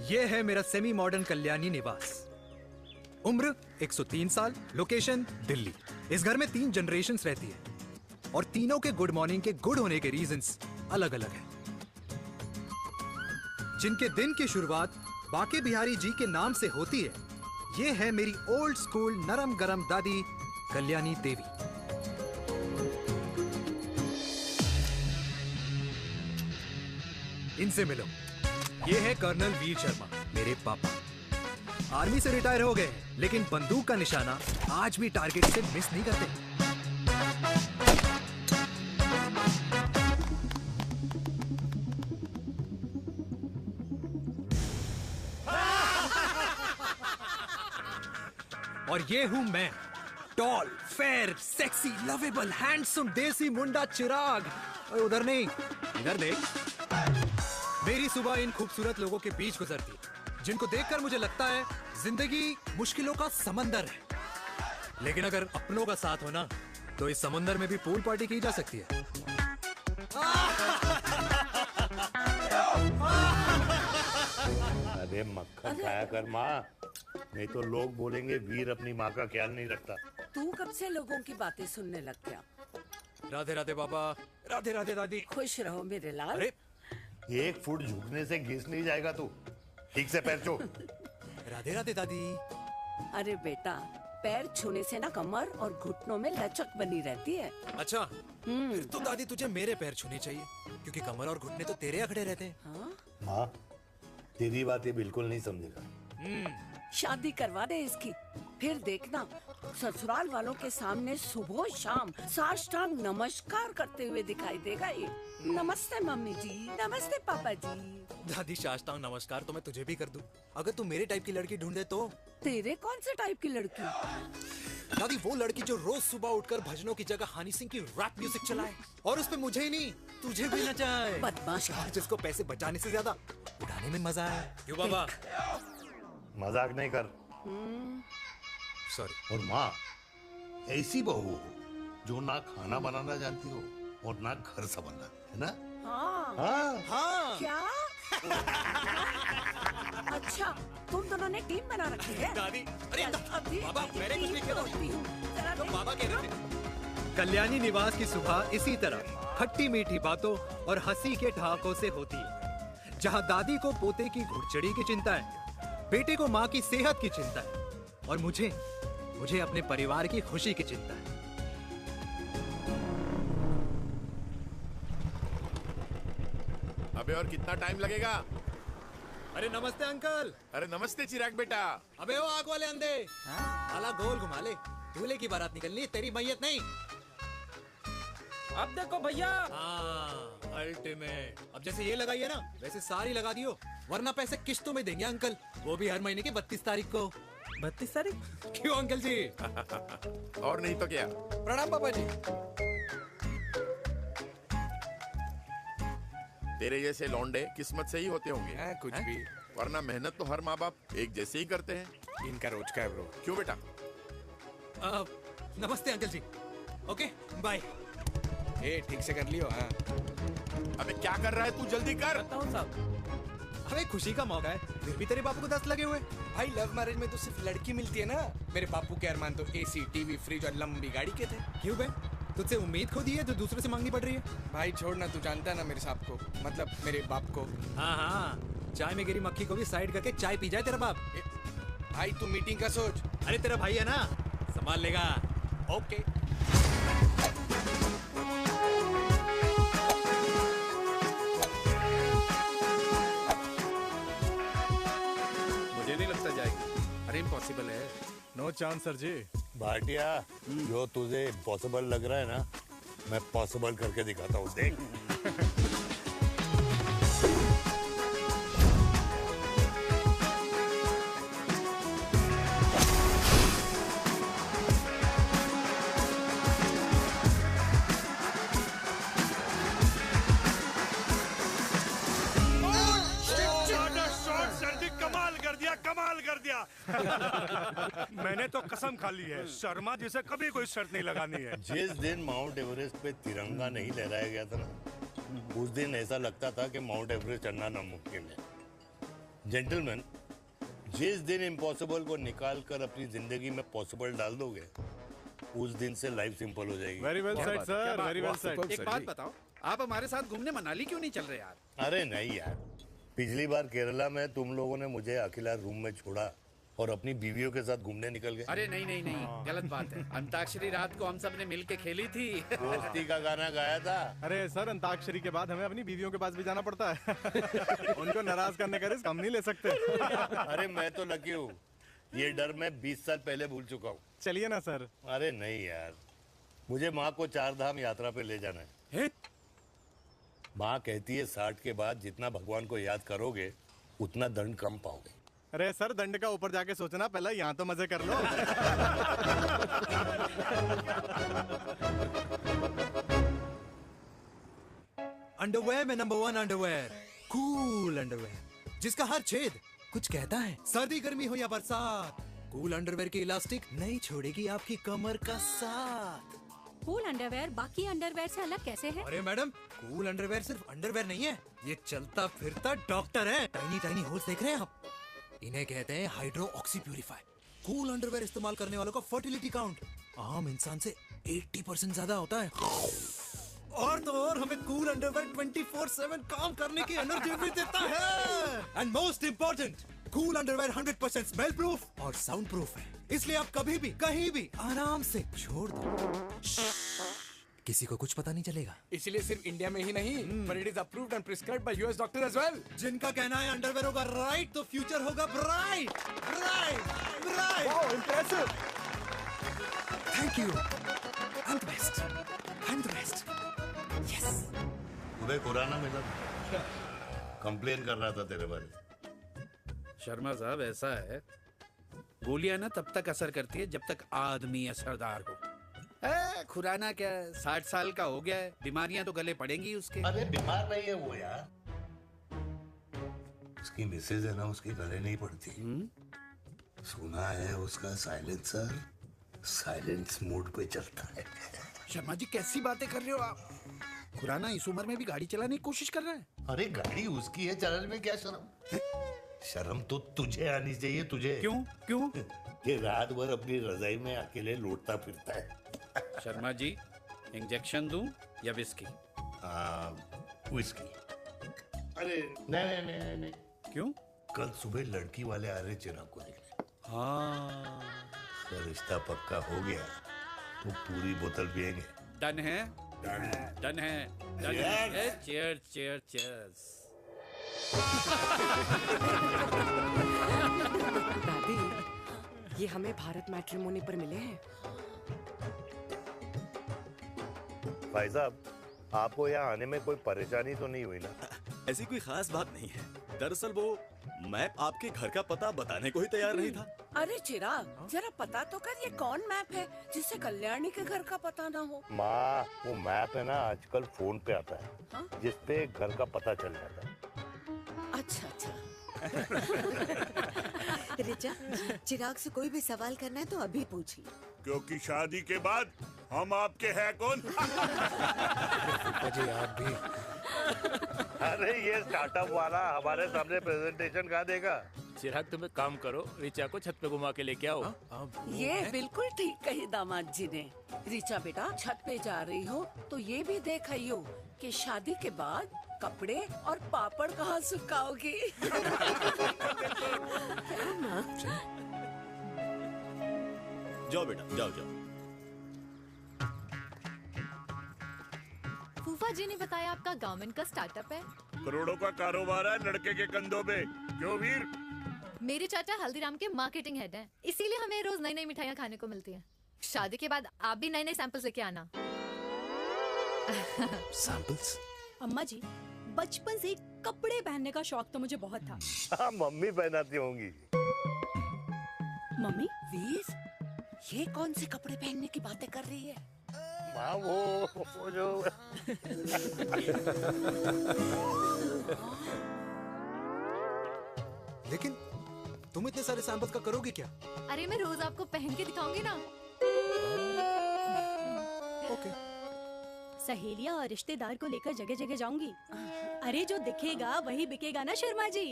ये है मेरा सेमी मॉडर्न कल्याणी निवास। उम्र 103 साल, लोकेशन दिल्ली। इस घर में 3 जनरेशंस रहती है और तीनों के गुड मॉर्निंग के गुड होने के रीजंस अलग अलग हैं। जिनके दिन की शुरुआत बाके बिहारी जी के नाम से होती है, ये है मेरी ओल्ड स्कूल नरम गरम दादी कल्याणी देवी। इनसे मिलो। ये है कर्नल वीर शर्मा, मेरे पापा। आर्मी से रिटायर हो गए हैं, लेकिन बंदूक का निशाना आज भी टारगेट से मिस नहीं करते। और ये हूं मैं, tall, fair, sexy, lovable, handsome desi मुंडा चिराग। उधर नहीं, इधर देख। मेरी सुबह इन खूबसूरत लोगों के बीच गुजरती है, जिनको देखकर मुझे लगता है जिंदगी मुश्किलों का समंदर है। लेकिन अगर अपनों का साथ हो ना, तो इस समंदर में भी पूल पार्टी की जा सकती है। अरे मक्खन खाया कर माँ, नहीं तो लोग बोलेंगे वीर अपनी माँ का ख्याल नहीं रखता। तू कब से लोगों की बातें सुनने लग गया? राधे राधे बाबा, राधे राधे दादी। खुश रहो मेरे लाल। अरे 1 फुट झुकने से घिस नहीं जाएगा तू, ठीक से पैर छू। राधे राधे दादी। अरे बेटा, पैर छूने से ना कमर और घुटनों में लचक बनी रहती है। अच्छा, फिर तो दादी तुझे मेरे पैर छूने चाहिए, क्योंकि कमर और घुटने तो तेरे अखड़े रहते हैं। हाँ? माँ, तेरी बात ये बिल्कुल नहीं समझेगा। शादी करवा दे इसकी, फिर देखना ससुराल वालों के सामने सुबह शाम साष्टांग नमस्कार करते हुए दिखाई देगा ये। नमस्ते मम्मी जी, नमस्ते पापा जी। दादी साष्टांग नमस्कार तो मैं तुझे भी कर दूं, अगर तू मेरे टाइप की लड़की ढूंढे तो। तेरे कौन से टाइप की लड़की? दादी वो लड़की जो रोज सुबह उठकर भजनों की जगह हनी सिंह की रैप म्यूजिक चलाए, और उसपे मुझे ही नहीं तुझे भी नचाए। बदमाश। और जिसको पैसे बचाने से ज्यादा उड़ाने में मजा आए। क्यों बाबा? मजाक नहीं कर। सॉरी। और माँ, ऐसी बहू हो जो ना खाना बनाना जानती हो और ना घर संभालना, है ना? हाँ। हाँ हाँ। क्या? अच्छा, तुम दोनों ने टीम बना रखी है? दादी, अरे अभी बाबा, मैंने कुछ नहीं किया। जरा तो देख। बाबा कह रहे थे। कल्याणी निवास की सुबह इसी तरह खट्टी मीठी बातों और हंसी के ठहाकों से होती है, जहां दादी को पोते की घुड़चड़ी की चिंता है, बेटे को माँ की सेहत की चिंता है, और मुझे अपने परिवार की खुशी की चिंता है। अबे और कितना टाइम लगेगा? अरे नमस्ते अंकल। अरे नमस्ते चिराग बेटा। अबे वो आग वाले अंधे, साला गोल घुमा ले, दूल्हे की बारात निकलनी, तेरी मैयत नहीं। अब देखो भैया। हाँ, अल्टीमेट। अब जैसे ये लगाई है ना, वैसे सारी लगा दियो, वरना पैसे किस्तों में देंगे अंकल, वो भी हर महीने की 32 तारीख को। 32 तारीख? क्यों अंकल जी? और नहीं तो क्या। प्रणाम पापा जी। तेरे जैसे लौंडे किस्मत से ही होते होंगे। कुछ भी। वरना मेहनत तो हर माँ बाप एक जैसे ही करते हैं। इनका रोज का है ब्रो। क्यों बेटा? नमस्ते अंकल जी। Okay bye. ए ठीक से कर लियो। हाँ अबे क्या कर रहा है तू, जल्दी कर। बताओ साहब। हमें खुशी का मौका है, फिर भी तेरे बापू को 10 लगे हुए। भाई लव मैरिज में तो सिर्फ लड़की मिलती है ना। मेरे बापू के अरमान तो एसी, टीवी, फ्रिज और लंबी गाड़ी के थे। क्यों बे? तुझसे उम्मीद खो दी है जो दूसरे से मांगनी पड़ रही है। भाई छोड़ ना, तू जानता है ना मेरे साहब को, मतलब मेरे बाप को। हाँ हाँ, चाय में गिरी मक्खी को भी साइड करके चाय पी जाए तेरा बाप। भाई तू मीटिंग का सोच। अरे तेरा भाई है ना, संभाल लेगा। ओके। मुझे नहीं लगता जाएगी। अरे इम्पॉसिबल है। नो चांस सर जी। भाटिया, जो तुझे इम्पॉसिबल लग रहा है ना, मैं पॉसिबल करके दिखाता हूँ, देख। कमाल कर दिया। मैंने तो कसम खा ली है, शर्मा जी से कभी कोई शर्त नहीं लगानी है। जिस दिन माउंट एवरेस्ट पे तिरंगा नहीं लहराया गया था ना, उस दिन ऐसा लगता था कि माउंट एवरेस्ट चढ़ना नामुमकिन है। जेंटलमैन, जिस दिन इम्पॉसिबल को निकाल कर अपनी जिंदगी में पॉसिबल डाल दोगे, उस दिन से लाइफ सिंपल हो जाएगी। Very well said sir, very well said. एक बात बताओ, आप हमारे साथ घूमने मनाली क्यों नहीं चल रहे यार? अरे नहीं यार, पिछली बार केरला में तुम लोगों ने मुझे अकेला रूम में छोड़ा और अपनी बीवियों के साथ घूमने निकल गए। अरे नहीं नहीं नहीं, गलत बात है। अंताक्षरी रात को हम सब ने मिल के खेली थी। दोस्ती का गाना गाया था। अरे सर, अंताक्षरी के बाद हमें अपनी बीवियों के पास भी जाना पड़ता है। उनको नाराज करने का रिस्क हम नहीं ले सकते। अरे मैं तो लकी हूँ, ये डर मैं 20 साल पहले भूल चुका हूँ। चलिए ना सर। अरे नहीं यार, मुझे माँ को 4 धाम यात्रा पे ले जाना है। माँ कहती है 60 के बाद जितना भगवान को याद करोगे उतना दंड कम पाओगे। अरे सर, दंड का ऊपर जाके सोचना, पहले यहाँ तो मजे कर लो। अंडरवेयर में नंबर 1 अंडरवेयर, कूल अंडरवेयर, जिसका हर छेद कुछ कहता है। सर्दी गर्मी हो या बरसात, कूल अंडरवेयर की इलास्टिक नहीं छोड़ेगी आपकी कमर का साथ। कूल अंडरवेयर बाकी अंडरवेयर से अलग कैसे है? अरे मैडम, कूल अंडरवेयर सिर्फ अंडरवेयर नहीं है, ये चलता फिरता डॉक्टर है। टाइनी टाइनी होल्स देख रहे हैं आप? इन्हें कहते हैं hydro oxy purifier. Cool underwear इस्तेमाल करने वालों का फर्टिलिटी काउंट आम इंसान से 80% ज्यादा होता है। और तो और हमें कूल अंडरवेयर 24/7 काम करने की एनर्जी भी देता है। And most important, cool underwear 100% smell proof और साउंड प्रूफ है, इसलिए आप कभी भी कहीं भी आराम से छोड़ दो, किसी को कुछ पता नहीं चलेगा। इसीलिए सिर्फ इंडिया में ही नहीं, but it is approved and prescribed by US doctor as well. जिनका कहना है अंडरवेयर होगा राइट तो फ्यूचर होगा bright, bright, bright. Wow, impressive. Thank you. I'm the best. I'm the best. Yes. तुम्हें खुराना मिला, कंप्लेन कर रहा था तेरे बारे। शर्मा साहब, ऐसा है, गोलियां ना तब तक असर करती है जब तक आदमी असरदार हो। खुराना क्या, 60 साल का हो गया है, बीमारियां तो गले पड़ेंगी उसके। अरे बीमार नहीं है वो यार, उसकी मिसेज है ना, उसके गले नहीं पड़ती। सुना है उसका साइलेंसर साइलेंस मोड पे चलता है। शर्मा जी, कैसी बातें कर रहे हो आप? खुराना इस उम्र में भी गाड़ी चलाने की कोशिश कर रहा है। अरे गाड़ी उसकी है, चलाने में क्या शर्म? शर्म तो तुझे आनी चाहिए, तुझे। क्यों क्यों? ये रात भर अपनी रजाई में अकेले लौटता फिरता है। शर्मा जी, इंजेक्शन दूं या विस्की? विस्की। अरे नहीं नहीं नहीं नहीं। क्यों? कल सुबह लड़की वाले आ रहे चिराग को देखने। हाँ, तो रिश्ता पक्का हो गया तो पूरी बोतल पिएंगे। डन है, डन है, डन है। Cheers cheers cheers. दादी, ये हमें भारत मैट्रिमोनी पर मिले हैं। भाई साहब, आपको यहाँ आने में कोई परेशानी तो नहीं हुई ना? ऐसी कोई खास बात नहीं है। दरअसल वो मैप आपके घर का पता बताने को ही तैयार नहीं था। अरे चिराग, जरा पता तो कर, ये कौन मैप है जिससे कल्याणी के घर का पता ना हो? माँ, वो मैप है ना आजकल फोन पे आता है। हाँ? जिसपे घर का पता चल जाता है। अच्छा अच्छा। रिचा, चिराग से कोई भी सवाल करना है तो अभी पूछिए। क्योंकि शादी के बाद हम आपके हैं कौन? जी आप भी। अरे ये स्टार्टअप वाला हमारे सामने प्रेजेंटेशन कहाँ देगा? चिराग, तुम एक काम करो, रिचा को छत पे घुमा के लेके आओ। ये बिल्कुल ठीक कही दामाद जी ने। रिचा बेटा, छत पे जा रही हो तो ये भी देख आइयो कि शादी के बाद कपड़े और पापड़ कहाँ सुखाओगी। जाओ बेटा, जाओ जाओ। फूफा जी ने बताया आपका गवर्नमेंट का स्टार्टअप है। करोड़ों का कारोबार है लड़के के कंधों पे। क्यों वीर? मेरे चाचा हल्दीराम के मार्केटिंग हेड हैं, इसीलिए हमें रोज नई नई मिठाइयाँ खाने को मिलती हैं। शादी के बाद आप भी नए नए सैंपल्स लेके आना। सैंपल्स? अम्मा जी, बचपन से ही कपड़े पहनने का शौक तो मुझे बहुत था। हाँ, मम्मी पहनाती होंगी। मम्मी? वीर, ये कौन से कपड़े पहनने की बातें कर रही है? माँ, वो जो लेकिन तुम इतने सारे सैंपल्स का करोगे क्या? अरे मैं रोज आपको पहन के दिखाऊंगी ना। ओके। सहेलियां और रिश्तेदार को लेकर जगह जगह जाऊंगी। अरे जो दिखेगा वही बिकेगा ना शर्मा जी।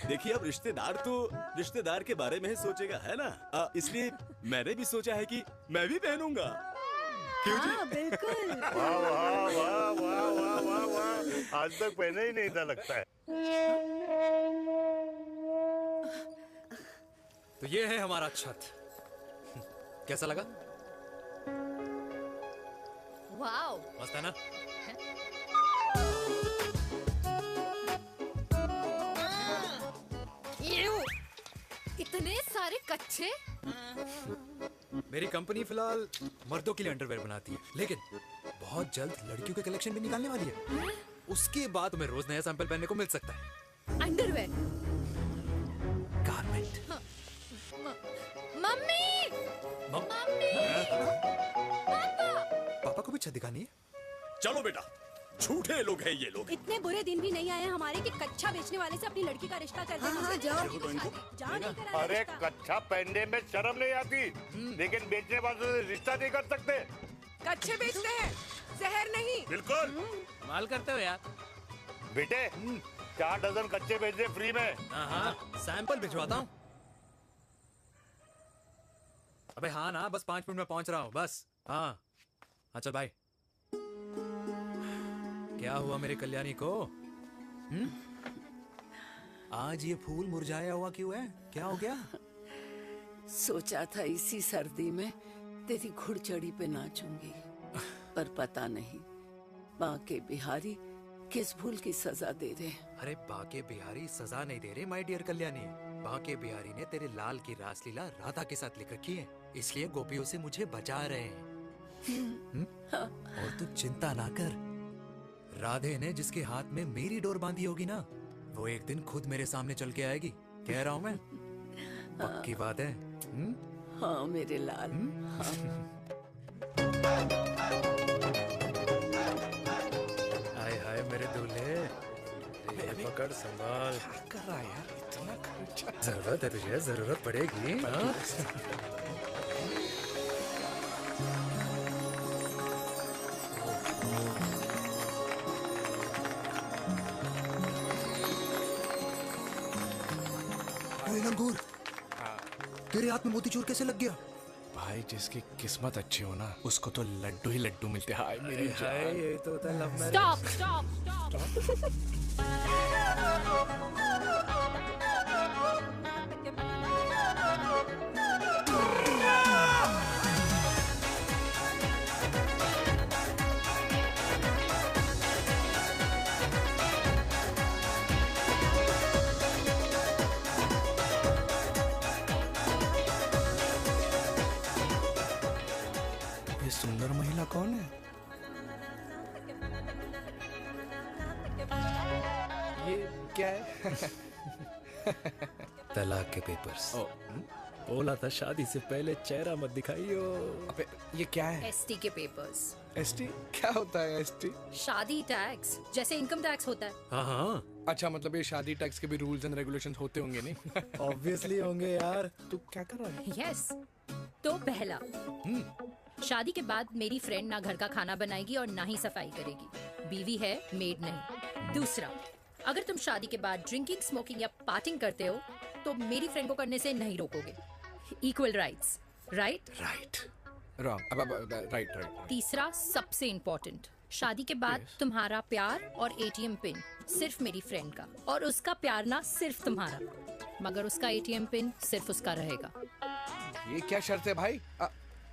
देखिए अब रिश्तेदार तो रिश्तेदार के बारे में ही सोचेगा, है ना? इसलिए मैंने भी सोचा है कि मैं भी पहनूंगा। क्यों जी? हाँ बिल्कुल। वाह वाह वाह वाह वाह वाह वाह, आज तक पहने ही नहीं था लगता है। तो ये है हमारा छत। कैसा लगा? वाओ, मस्त है ना? इतने सारे कच्चे। मेरी कंपनी फिलहाल मर्दों के लिए अंडरवेयर बनाती है, लेकिन बहुत जल्द लड़कियों के कलेक्शन भी निकालने वाली है। उसके बाद तुम्हें रोज नया सैंपल पहनने को मिल सकता है। अंडरवेयर। गारमेंट। मम्मी। मम्मी। पापा को भी छत दिखानी है। चलो बेटा, झूठे लोग हैं ये लोग। इतने बुरे दिन भी नहीं आए हमारे कि कच्चा बेचने वाले से अपनी लड़की का रिश्ता कर देना। हाँ, जाओ। अरे कच्चा पहनने में शर्म नहीं आती, लेकिन बेचने वालों से रिश्ता नहीं कर सकते। कच्चे बेचते हैं, जहर नहीं। बिल्कुल माल करते हो यार। बेटे 4 डजन कच्चे भेज दे फ्री में। हाँ, सैंपल भिजवाता हूँ। अबे हाँ ना, बस 5 मिनट में पहुंच रहा हूँ बस। हाँ चल भाई। क्या हुआ मेरे कल्याणी को? आज ये फूल मुरझाया हुआ क्यों है? क्या हो गया? सोचा था इसी सर्दी में तेरी घुड़चड़ी पे नाचूंगी, पर पता नहीं बाके बिहारी किस भूल की सजा दे रहे। अरे बाके बिहारी सजा नहीं दे रहे माय डियर कल्याणी। बाके बिहारी ने तेरे लाल की रासलीला राधा के साथ लिख रखी है, इसलिए गोपियों से मुझे बचा रहे हैं। और तू चिंता ना कर, राधे ने जिसके हाथ में मेरी डोर बांधी होगी ना, वो एक दिन खुद मेरे सामने चल के आएगी। कह रहा हूँ मैं, पक्की बात है। हाँ मेरे लाल। हाय हाय मेरे दूल्हे, पकड़ संभाल। क्या कर रहा है यार, इतना खर्चा। जरूरत है तुझे, जरूरत पड़ेगी। हाँ? लंगूर, तेरे हाथ में मोतीचूर कैसे लग गया? भाई जिसकी किस्मत अच्छी हो ना, उसको तो लड्डू ही लड्डू मिलते हैं। हाय मेरी जान। ये तो होता है love marriage. Stop stop stop. ये सुंदर महिला कौन है? ये क्या है? तलाक के पेपर्स। बोला था शादी से पहले चेहरा मत दिखाइयो। अबे ये क्या है? एसटी के पेपर्स। एसटी क्या होता है? एसटी शादी टैक्स, जैसे इनकम टैक्स होता है। हाँ। अच्छा, मतलब ये शादी टैक्स के भी रूल्स एंड रेगुलेशंस होते होंगे नहीं? ऑब्वियसली होंगे यार। तू क्या कर रहा है? यस। तो पहला, शादी के बाद मेरी फ्रेंड ना घर का खाना बनाएगी और ना ही सफाई करेगी। बीवी है, मेड नहीं। दूसरा, अगर तुम शादी के बाद ड्रिंकिंग, स्मोकिंग या पार्टिंग करते हो तो मेरी फ्रेंड को करने से नहीं रोकोगे। Equal rights, right? Right. Wrong. Right right. तीसरा, सबसे इम्पोर्टेंट, शादी के बाद तुम्हारा प्यार और एटीएम पिन सिर्फ मेरी फ्रेंड का, और उसका प्यार ना सिर्फ तुम्हारा, मगर उसका एटीएम पिन सिर्फ उसका रहेगा। ये क्या शर्त है भाई?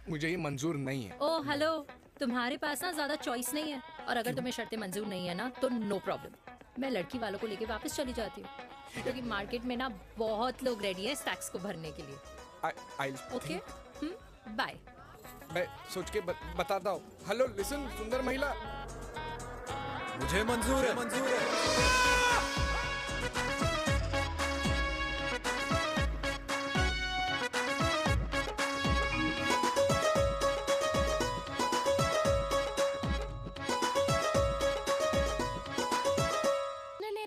मुझे ये मंजूर नहीं है। ओ हेलो, तुम्हारे पास ना ज्यादा चॉइस नहीं है, और अगर तुम्हें शर्तें मंजूर नहीं है ना तो नो प्रॉब्लम, मैं लड़की वालों को लेके वापस चली जाती हूँ, क्योंकि मार्केट में ना बहुत लोग रेडी हैं इस टैक्स को भरने के लिए। Okay, bye. मैं सोच के बताता हूँ। हेलो लिसन, सुंदर महिला, मुझे मंजूर है, मंजूर है।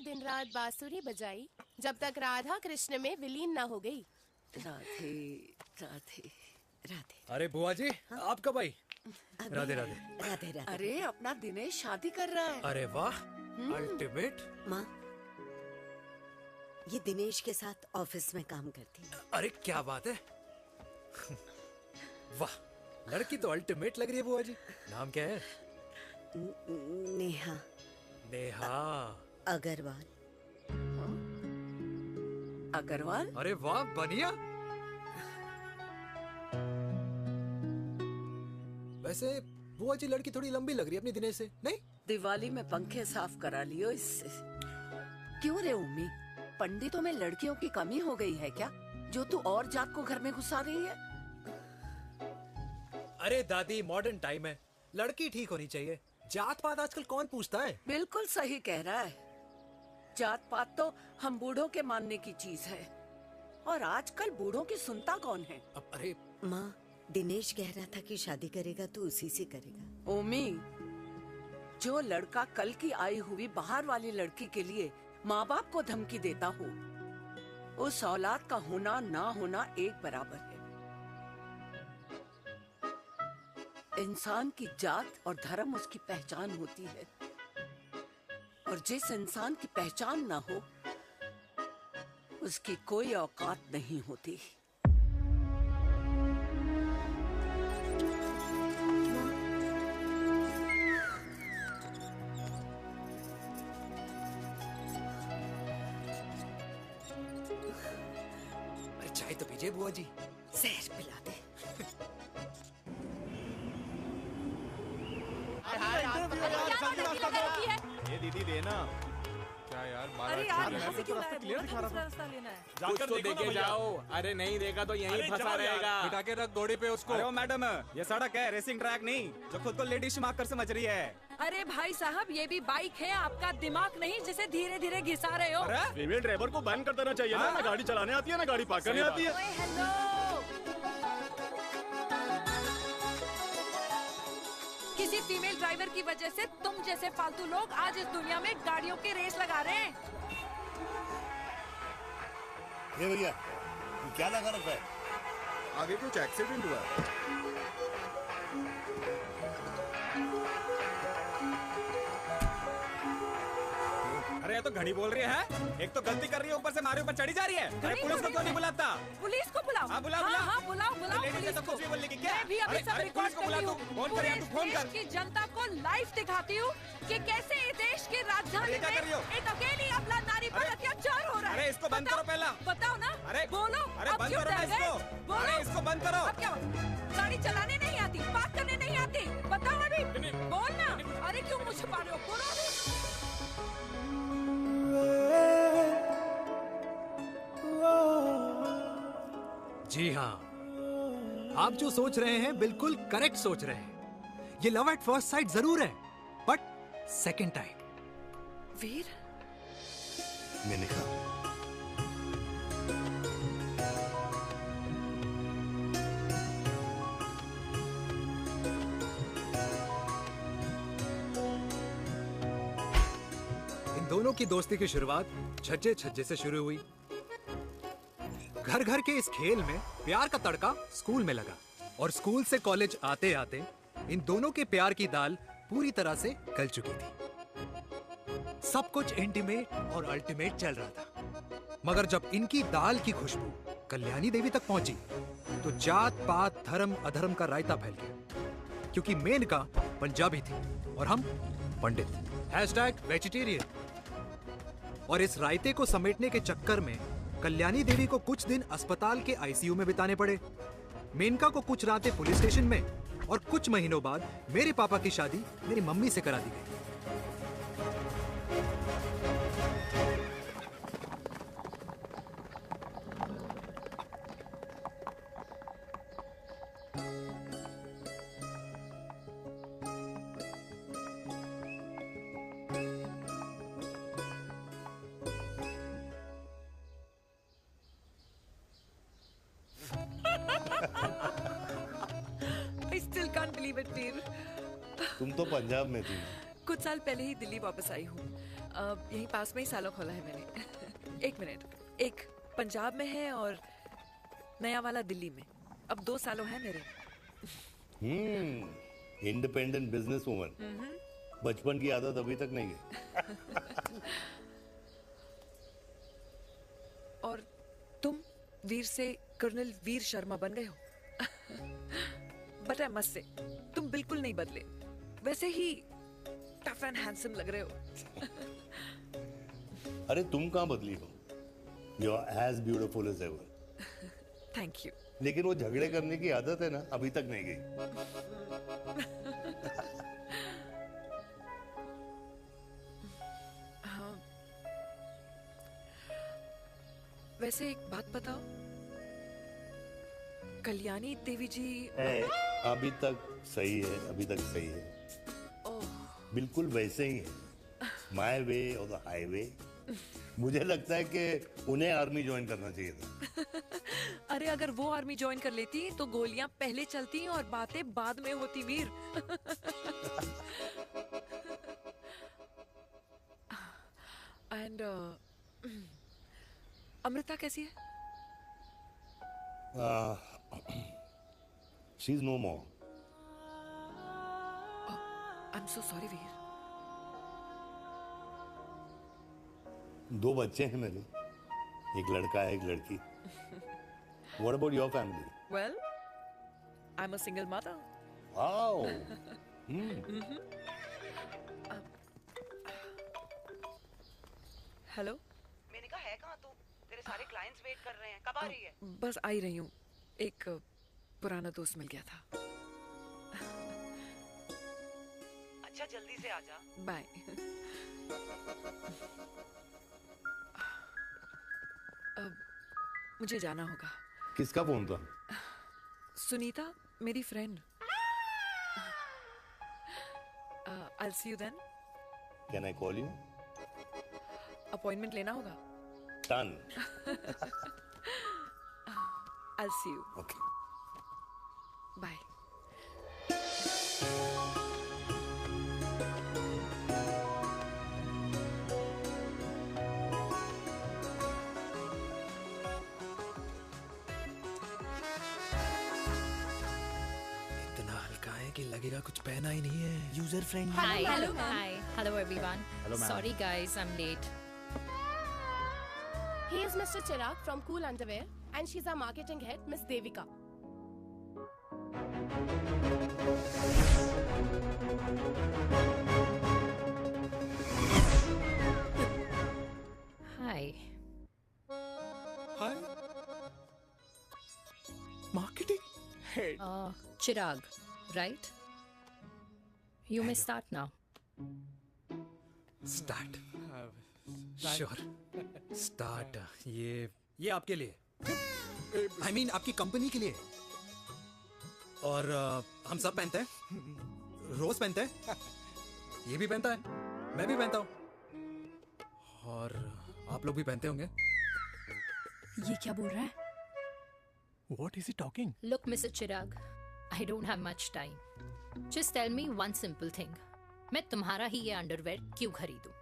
दिन रात बांसुरी बजाई जब तक राधा कृष्ण में विलीन ना हो गई। राधे राधे राधे। अरे बुआ जी, आप कब आई? राधे राधे। राधे राधे। अरे अपना दिनेश शादी कर रहा है। अरे वाह, अल्टीमेट। माँ, ये दिनेश के साथ ऑफिस में काम करती है। अरे क्या बात है। वाह, लड़की तो अल्टीमेट लग रही है बुआ जी। नाम क्या है? नेहा। नेहा अग्रवाल। अग्रवाल? अरे वाह, बढ़िया। वैसे बुआ जी लड़की थोड़ी लंबी लग रही है अपनी दिनेश से, नहीं? दिवाली में पंखे साफ करा लियो इससे। क्यों रे उम्मी, पंडितों में लड़कियों की कमी हो गई है क्या, जो तू और जात को घर में घुसा रही है? अरे दादी, मॉडर्न टाइम है, लड़की ठीक होनी चाहिए। जात पात आजकल कौन पूछता है? बिल्कुल सही कह रहा है। जात पात तो हम बूढ़ों के मानने की चीज है, और आजकल बूढ़ों की सुनता कौन है? अरे माँ, दिनेश कह रहा था कि शादी करेगा तो उसी से करेगा। ओमी, जो लड़का कल की आई हुई बाहर वाली लड़की के लिए माँ बाप को धमकी देता हो, उस औलाद का होना ना होना एक बराबर है। इंसान की जात और धर्म उसकी पहचान होती है, और जिस इंसान की पहचान ना हो, उसकी कोई औकात नहीं होती। अरे चाय तो पीजिए बुआ जी। जहर पिला दे। ये दीदी देना। क्या यार, अरे यार, यहाँ से क्यों लाए? बोला था दूसरा रास्ता लेना है। कुछ तो देके जाओ। अरे नहीं देगा तो यहीं फंसा रहेगा। बिठा के रख घोड़े पे उसको। अरे ओ मैडम, ये सड़क है, रेसिंग ट्रैक नहीं जो खुद को लेडी शिमाक कर समझ रही है। अरे भाई साहब, ये भी बाइक है, आपका दिमाग नहीं जिसे धीरे धीरे घिसा रहे हो। फीमेल ड्राइवर को बैन कर देना चाहिए ना गाड़ी चलाने आती है ना गाड़ी पार्क करने आती है। हेलो, किसी फीमेल ड्राइवर की वजह से तुम जैसे फालतू लोग आज इस दुनिया में गाड़ियों की रेस लगा रहे हैं। ये भैया, ये क्या लगा रखा है? आगे कुछ एक्सीडेंट हुआ है। अरे ये तो घड़ी बोल रही है। एक तो गलती कर रही है, ऊपर से हमारे ऊपर चढ़ी जा रही है। अरे पुलिस को क्यों नहीं बुलाता? पुलिस को बुलाओ। हाँ बुलाओ, बुलाओ। हाँ बुलाओ बुलाओ लेडीज पुलिस तो को। कुछ भी बोलने की क्या? मैं भी अभी सब रिकॉर्ड पुलिस को बुला करती तू। हूँ। फोन कर यार, तू फोन कर। देश की जनता को लाइव दिखाती हूँ कि कैसे इस देश की राजधानी अरे क्या कर रही हो? में एक अकेली अबला नारी पर अत्याचार हो रहा है। अरे इसको बंद करो पहला। बताओ ना। अरे बोलो। अरे अब बंद क्यों करो ना डर गए? इसको। बोलो। अरे इसको बंद करो। अब क्या गाड़ी चलाने नहीं आती, बात करने नहीं आती? बताओ अभी, बोल ना। अरे क्यों मुझे छुपा रहे हो? बोलो अभी। जी हाँ, आप जो सोच रहे हैं बिल्कुल करेक्ट सोच रहे हैं। ये लव एट फर्स्ट साइट जरूर है, बट सेकंड टाइम। वीर, मैंने कहा इन दोनों की दोस्ती की शुरुआत छज्जे छज्जे से शुरू हुई। घर घर के इस खेल में प्यार का तड़का स्कूल में लगा, और स्कूल से कॉलेज आते आते इन दोनों के प्यार की दाल पूरी तरह से गल चुकी थी। सब कुछ इंटीमेट और अल्टीमेट चल रहा था, मगर जब इनकी दाल की खुशबू कल्याणी देवी तक पहुंची तो जात पात धर्म अधर्म का रायता फैल गया, क्योंकि मेनका पंजाबी थी और हम पंडित। #वेजिटेरियन। और इस रायते को समेटने के चक्कर में कल्याणी देवी को कुछ दिन अस्पताल के आईसीयू में बिताने पड़े, मेनका को कुछ रातें पुलिस स्टेशन में, और कुछ महीनों बाद मेरे पापा की शादी मेरी मम्मी से करा दी गई। I still can't believe it, वीर। तुम तो पंजाब में थी। कुछ साल पहले ही दिल्ली वापस आई हूँ। यहीं पास में ही सालों खोला है मैंने। एक मिनट, एक पंजाब में है और नया वाला दिल्ली में। अब 2 सालों है मेरे। Independent business woman. बचपन की आदत अभी तक नहीं है। और तुम वीर से कर्नल वीर शर्मा बन गए हो। बट आई मस्ट से तुम बिल्कुल नहीं बदले, वैसे ही टफ एंड हैंडसम लग रहे हो। अरे तुम कहाँ बदली हो? You are as beautiful as ever. Thank you. लेकिन वो झगड़े करने की आदत है ना, अभी तक नहीं गई। हाँ। वैसे एक बात बताओ, कल्याणी देवी जी अभी तक सही है, अभी तक सही है। बिल्कुल वैसे ही है, माय वे और द हाईवे। मुझे लगता है कि उन्हें आर्मी ज्वाइन करना चाहिए था। अरे अगर वो आर्मी ज्वाइन कर लेती तो गोलियां पहले चलती और बातें बाद में होती वीर। एंड अमृता कैसी है? She is no more. I am so sorry Veer. 2 बच्चे हैं मेरे, एक लड़का है, एक लड़की। What about your family? Well, I'm a single mother. Wow. Hello. मैंने कहा है कहाँ तू? तेरे सारे क्लाइंट्स वेट कर रहे हैं, कब आ रही है? बस आ ही रही हूँ, एक पुराना दोस्त मिल गया था। अच्छा जल्दी से आ जा। बाय। अब मुझे जाना होगा। किसका फोन था? सुनीता, मेरी friend. I'll see you then. Can I call you? Appointment लेना होगा। Done. I'll see you. Okay. Bye. इतना हल्का है कि लगेगा कुछ पहना ही नहीं है। User friendly. Hi. Hello, Hi. Hello, everyone. Hello, ma'am. Sorry, guys, I'm late. He is Mr. Chirag from Cool Underwear and she's our marketing head, Miss Devika. Hi. Hi. Marketing head. Chirag, right? You may start now. Start. Sure. Start. ये आपके लिए, I mean आपकी company के लिए। और हम सब पहनते हैं, रोज पहनते हैं, ये भी पहनता है, मैं भी पहनता हूँ, और आप लोग भी पहनते होंगे। ये क्या बोल रहा है? What is he talking? Look, Mr. Chirag, I don't have much time. Just tell me one simple thing. मैं तुम्हारा ही ये अंडरवेयर क्यों खरीदूं?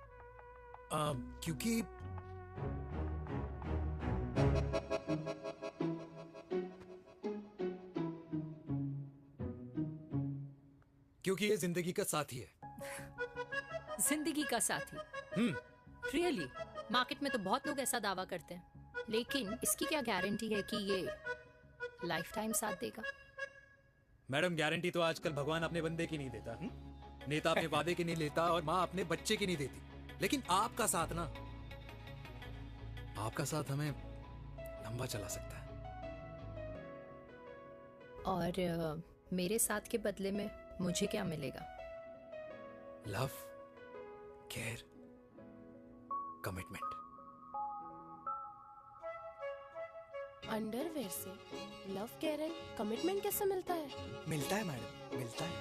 क्योंकि ये जिंदगी का साथी है। जिंदगी का साथी? Really? मार्केट में तो बहुत लोग ऐसा दावा करते हैं, लेकिन इसकी क्या गारंटी है कि ये लाइफ टाइम साथ देगा? मैडम, गारंटी तो आजकल भगवान अपने बंदे की नहीं देता, नेता अपने वादे की नहीं लेता, और माँ अपने बच्चे की नहीं देती। लेकिन आपका साथ ना, आपका साथ हमें लंबा चला सकता है। और मेरे साथ के बदले में मुझे क्या मिलेगा? Love, care, commitment. अंडरवेयर से लव, केयर एंड कमिटमेंट कैसे मिलता है? मिलता है मैडम, मिलता है।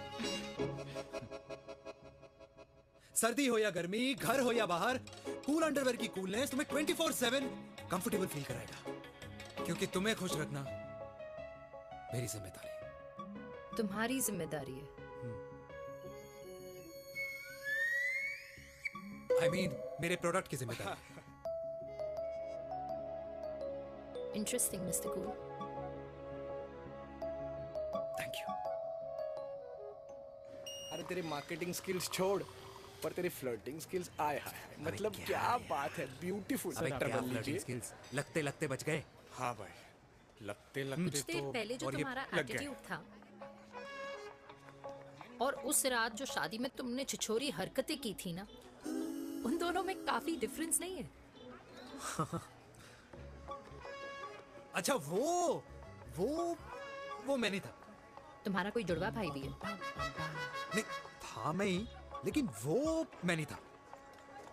सर्दी हो या गर्मी, घर हो या बाहर, कूल अंडरवेयर की कूलनेस तुम्हें 24/7 कंफर्टेबल फील कराएगा। क्योंकि तुम्हें खुश रखना मेरी जिम्मेदारी है। तुम्हारी जिम्मेदारी है? I mean, मेरे प्रोडक्ट की जिम्मेदारी है। Interesting, Mr. Cool. Thank you. तेरे मार्केटिंग स्किल्स छोड़, पर तेरी फ्लर्टिंग स्किल्स आए हाय हाय, मतलब क्या बात है, ब्यूटीफुल। अबे क्या flirting skills? लगते लगते बच गए। हाँ भाई, लगते लगते कुछ देर तो पहले जो और ये तुम्हारा लग गए। एटीट्यूड था और उस रात जो शादी में तुमने छिछोरी हरकतें की थी ना, उन दोनों में काफी डिफरेंस नहीं है? अच्छा वो मैं नहीं था। तुम्हारा कोई जुड़वा भाई भी है? नहीं था मैं ही, लेकिन वो मैं नहीं था।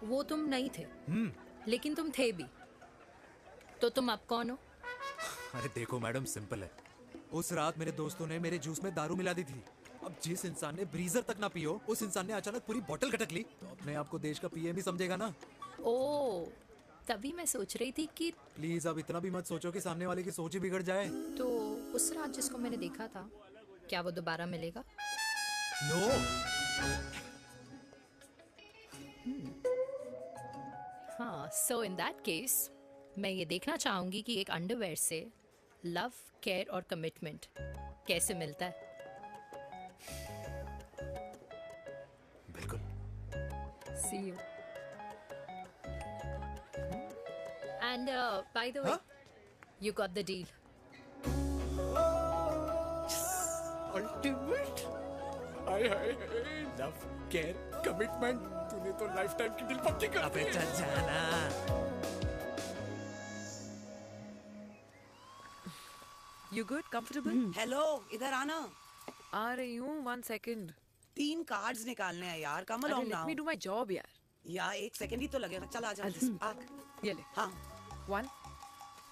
वो तुम नहीं थे, लेकिन तुम थे भी। तो तुम अब कौन हो? अरे देखो मैडम, सिंपल है। उस रात मेरे दोस्तों ने मेरे जूस में दारू मिला दी थी। अब जिस इंसान ने ब्रीजर तक ना पियो, उस इंसान ने अचानक पूरी बोतल खटक ली, तो अपने आप को देश का पीएम ही समझेगा ना। ओ, तभी मैं सोच रही थी कि प्लीज अब इतना भी मत सोचो कि सामने वाले की सोच ही बिगड़ जाए। तो उस रात जिसको मैंने देखा था, क्या वो दोबारा मिलेगा? नो। हाँ, सो इन दैट केस मैं ये देखना चाहूंगी कि एक अंडरवेयर से लव, केयर और कमिटमेंट कैसे मिलता है। बिल्कुल। See you. And by the way, you got the deal. Ultimate, hi hi hi, love, care, commitment, तूने तो लाइफ टाइम की डील पक्की कर दी है। चल जाना। You good? Comfortable? हेलो, इधर आना। आ रही हूँ, 1 second. 3 कार्ड्स निकालने हैं यार, कम अरे, along let now। me do my job यार. यार 1 सेकंड ही तो लगेगा, चल आजा। I'll just- आ। ये ले. हाँ। 1,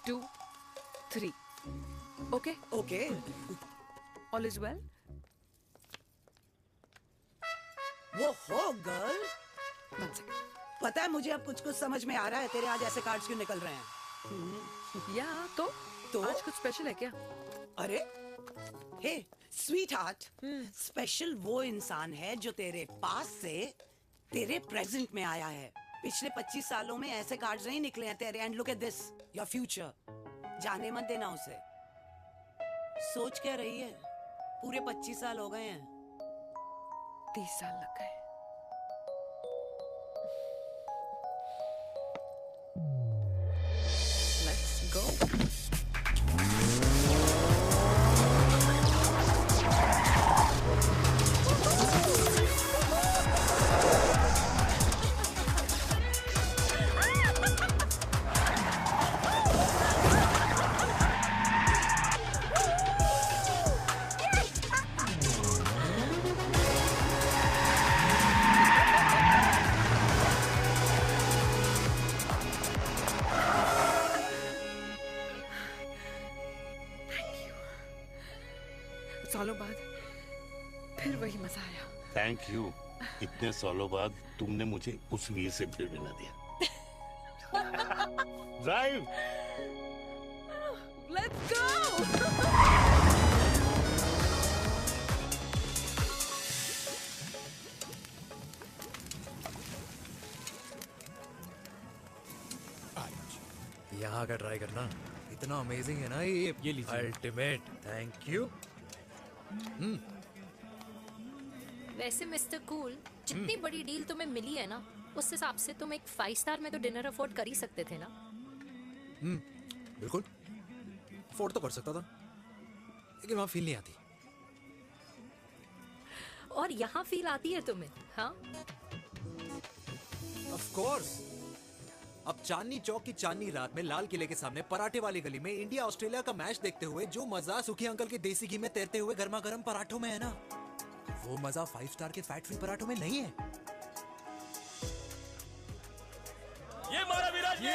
2, 3. Okay? Okay. All is well? वो हो गर्ल। 1 second. पता है मुझे अब कुछ कुछ समझ में आ रहा है, तेरे आज ऐसे कार्ड्स क्यों निकल रहे हैं। या तो आज कुछ स्पेशल है क्या? अरे हे स्वीट हार्ट, स्पेशल वो इंसान है जो तेरे पास से तेरे प्रेजेंट में आया है। पिछले 25 सालों में ऐसे कार्ड्स नहीं निकले हैं तेरे। And look at this, your future. जाने मत देना उसे। सोच क्या रही है, पूरे 25 साल हो गए हैं। 30 साल लग गए। Let's go. सालों बाद फिर वही मजा आया। Thank you. इतने सालों बाद तुमने मुझे उस वीर से फिर मिला दिया। ड्राइव। Let's go. यहाँ का ट्राई करना, इतना अमेजिंग है ना ये लीजिए। Ultimate, thank you. वैसे मिस्टर कूल, जितनी बड़ी डील तुम्हें मिली है ना, उस हिसाब से तुम एक 5 स्टार में तो डिनर अफोर्ड कर ही सकते थे ना। बिल्कुल अफोर्ड तो कर सकता था, लेकिन वहां फील नहीं आती। और यहाँ फील आती है तुम्हें? हाँ, ऑफ कोर्स। अब चांदनी चौक की चांदनी रात में लाल किले के सामने पराठे वाली गली में इंडिया ऑस्ट्रेलिया का मैच देखते हुए जो मजा सुखी अंकल के देसी घी में तैरते हुए गर्मा गर्म पराठों में है ना, वो मजा 5 स्टार के फैट फ्री पराठों में नहीं है। ये मारा विराज ने।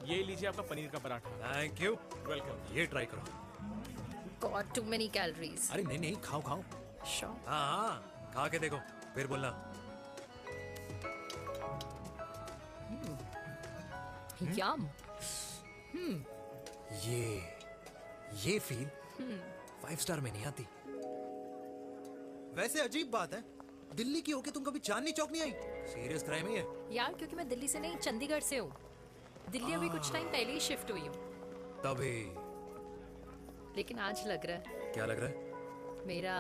ये लीजिए आपका पनीर का पराठा। Thank you. वेलकम। ये ट्राई करो। Got too many calories. अरे नहीं नहीं, खाओ खाओ। श्योर। हाँ, खा के देखो फिर बोलना। यम। ये फील 5 स्टार में नहीं आती। वैसे अजीब बात है, दिल्ली की होके तुम कभी चांदनी चौक नहीं आई? सीरियस क्राइम ही है यार, क्योंकि मैं दिल्ली से नहीं, चंडीगढ़ से हूँ। दिल्ली अभी कुछ टाइम पहले ही शिफ्ट हुई हूँ। तभी। लेकिन आज लग रहा है। क्या लग रहा है? मेरा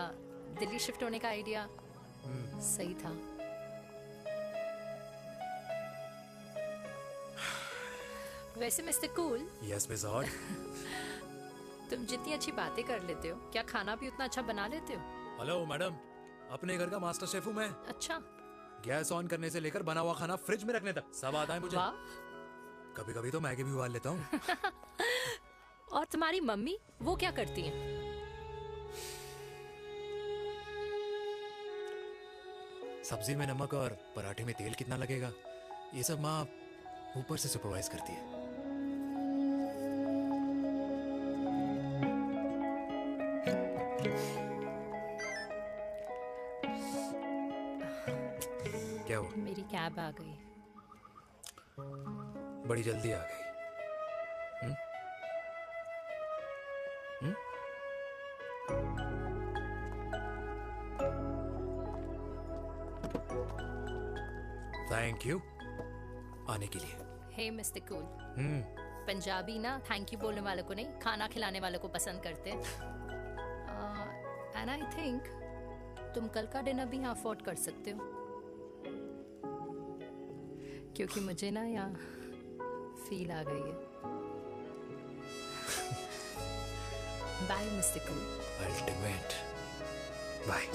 दिल्ली शिफ्ट होने का आइडिया सही था। वैसे mister cool, yes miss hot. तुम जितनी अच्छी बातें कर लेते हो, क्या खाना भी उतना अच्छा बना लेते हो? हेलो मैडम, अपने घर का मास्टर शेफ हूँ मैं। अच्छा। गैस ऑन करने से लेकर बना हुआ खाना फ्रिज में रखने तक सब आता है मुझे। कभी कभी तो मैगी भी उबाल लेता हूँ। और तुम्हारी मम्मी, वो क्या करती हैं? सब्जी में नमक और पराठे में तेल कितना लगेगा, ये सब माँ ऊपर से सुपरवाइज करती है। क्या हुआ? मेरी कैब आ गई। बड़ी जल्दी आ गई। थैंक यू आने के लिए। हे मिस्टर कूल, पंजाबी ना थैंक यू बोलने वालों को नहीं, खाना खिलाने वालों को पसंद करते हैं। एंड आई थिंक तुम कल का डिनर भी यहाँ अफोर्ड कर सकते हो, क्योंकि मुझे ना यहाँ फील आ गई है। Bye mister cool. Ultimate. Bye.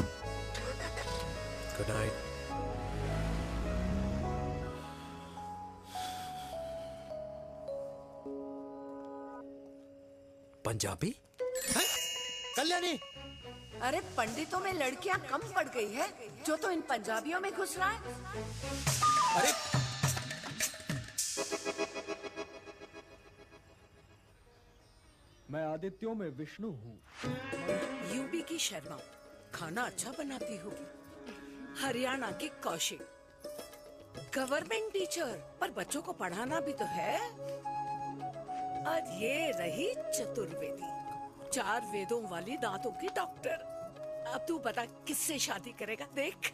Good night. Punjabi? Kalyani, अरे पंडितों में लड़कियां कम पड़ गई है जो तो इन पंजाबियों में घुस रहा है। अरे मैं आदित्यों में विष्णु हूँ। यूपी की शर्मा खाना अच्छा बनाती होगी, हरियाणा की कौशिक गवर्नमेंट टीचर, पर बच्चों को पढ़ाना भी तो है। और ये रही चतुर्वेदी, 4 वेदों वाली दांतों की डॉक्टर। अब तू बता किससे शादी करेगा? देख।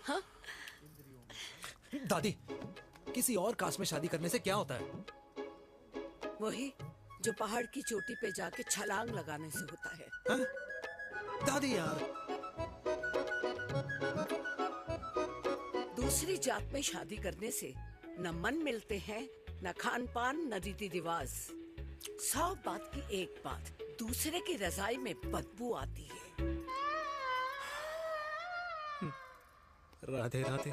हाँ? दादी, किसी और कास्ट में शादी करने से क्या होता है? वही जो पहाड़ की चोटी पे जाके छलांग लगाने से होता है। हा? दादी यार, दूसरी जात में शादी करने से न मन मिलते हैं, न खान पान, न रीति रिवाज। 100 बात की एक बात, दूसरे की रजाई में बदबू आती है। राधे राधे।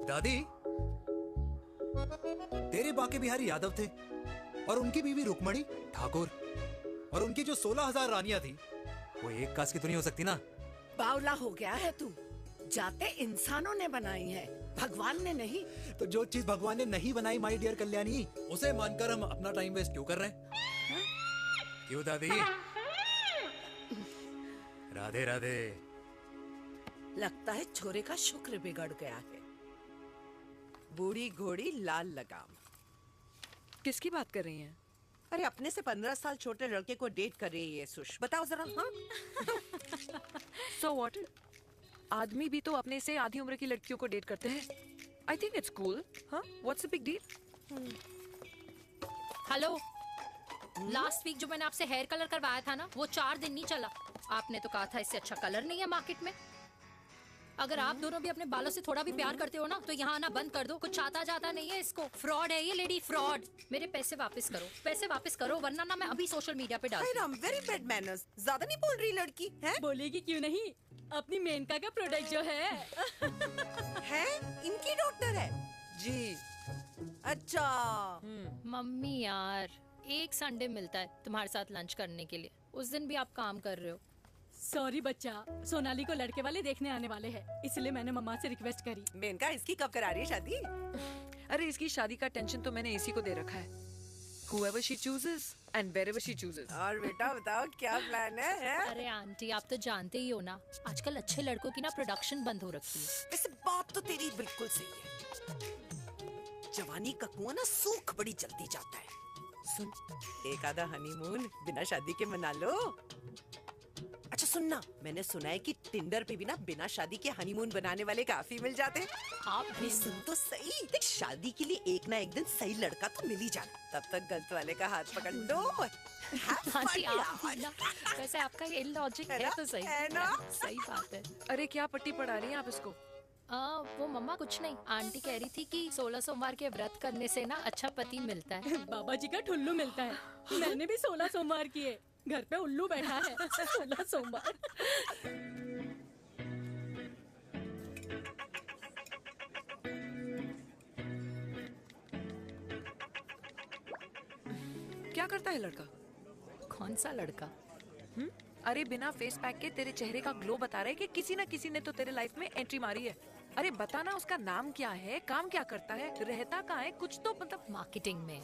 दादी, तेरे बाके बिहारी यादव थे और उनकी बीवी रुक्मणी ठाकुर, और उनकी जो 16,000 रानियां थी वो एक कास्ट की तो नहीं हो सकती ना? बावला हो गया है तू। जाते इंसानों ने बनाई है, भगवान ने नहीं। तो जो चीज भगवान ने नहीं बनाई माय डियर कल्याणी, उसे मानकर हम अपना टाइम वेस्ट क्यों कर रहे हैं? क्यों दादी? राधे राधे। लगता है छोरे का शुक्र बिगड़ गया है। बूढ़ी घोड़ी लाल लगाम। किसकी बात कर रही हैं? अरे अपने से 15 साल छोटे लड़के को डेट कर रही है सुश। बताओ जरा। हाँ? So what? आदमी भी तो अपने से आधी उम्र की लड़कियों को डेट करते हैं। I think it's cool. हाँ? What's the big deal? Hello, last week जो मैंने आपसे हेयर कलर करवाया था ना, वो 4 दिन नहीं चला। आपने तो कहा था इससे अच्छा कलर नहीं है मार्केट में। अगर आप दोनों भी अपने बालों से थोड़ा भी प्यार करते हो ना, तो यहाँ आना बंद कर दो। कुछ आता जाता नहीं है इसको। फ्रॉड है ये लेडी, फ्रॉड। मेरे पैसे वापस करो, पैसे वापस करो, वरना ना मैं अभी सोशल मीडिया पे डाल दूँ। Very bad manners. ज्यादा नहीं बोल रही लड़की है? बोलेगी क्यों नहीं? अपनी मेनका का प्रोडक्ट जो है है इनकी डॉक्टर है जी। अच्छा मम्मी यार, एक संडे मिलता है तुम्हारे साथ लंच करने के लिए, उस दिन भी आप काम कर रहे हो। सॉरी बच्चा, सोनाली को लड़के वाले देखने आने वाले हैं, इसलिए मैंने मम्मा से रिक्वेस्ट करी। मेनका, इसकी कब करा रही है शादी? अरे इसकी शादी का टेंशन तो मैंने इसी को दे रखा है। Whoever she chooses and wherever she chooses. और बेटा बताओ क्या प्लान है? अरे आंटी, आप तो जानते ही हो ना, आजकल अच्छे लड़कों की ना प्रोडक्शन बंद हो रखी है। वैसे बात तो तेरी बिल्कुल सही है। जवानी का कुआं ना सूख बड़ी जल्दी जाता है। सुन, एक आधा हनीमून बिना शादी के मना लो। अच्छा अच्छा सुनना, मैंने सुना है कि टिंडर पे भी ना बिना शादी के हनीमून बनाने वाले काफी मिल जाते हैं। आप अरे सुन तो सही, देख शादी के लिए एक ना एक दिन सही लड़का तो मिल ही जाना, तब तक गलत वाले का हाथ पकड़ लो। हाँ जी, आप भी ना, वैसे आपका ये लॉजिक है तो सही है ना, सही बात है। अरे क्या पट्टी पढ़ा रही हैं आप इसको? वो मम्मा कुछ नहीं, आंटी कह रही थी कि 16 सोमवार के व्रत करने से ना अच्छा पति मिलता है। बाबा जी का ठुल्लू मिलता है। मैंने भी 16 सोमवार किए, घर पे उल्लू बैठा है। 16 सोमवार। क्या करता है लड़का? कौन सा लड़का? अरे बिना फेस पैक के तेरे चेहरे का ग्लो बता रहा है कि किसी ना किसी ने तो तेरे लाइफ में एंट्री मारी है। अरे बताना उसका नाम क्या है, काम क्या करता है, रहता कहाँ है, कुछ तो मतलब। मार्केटिंग में।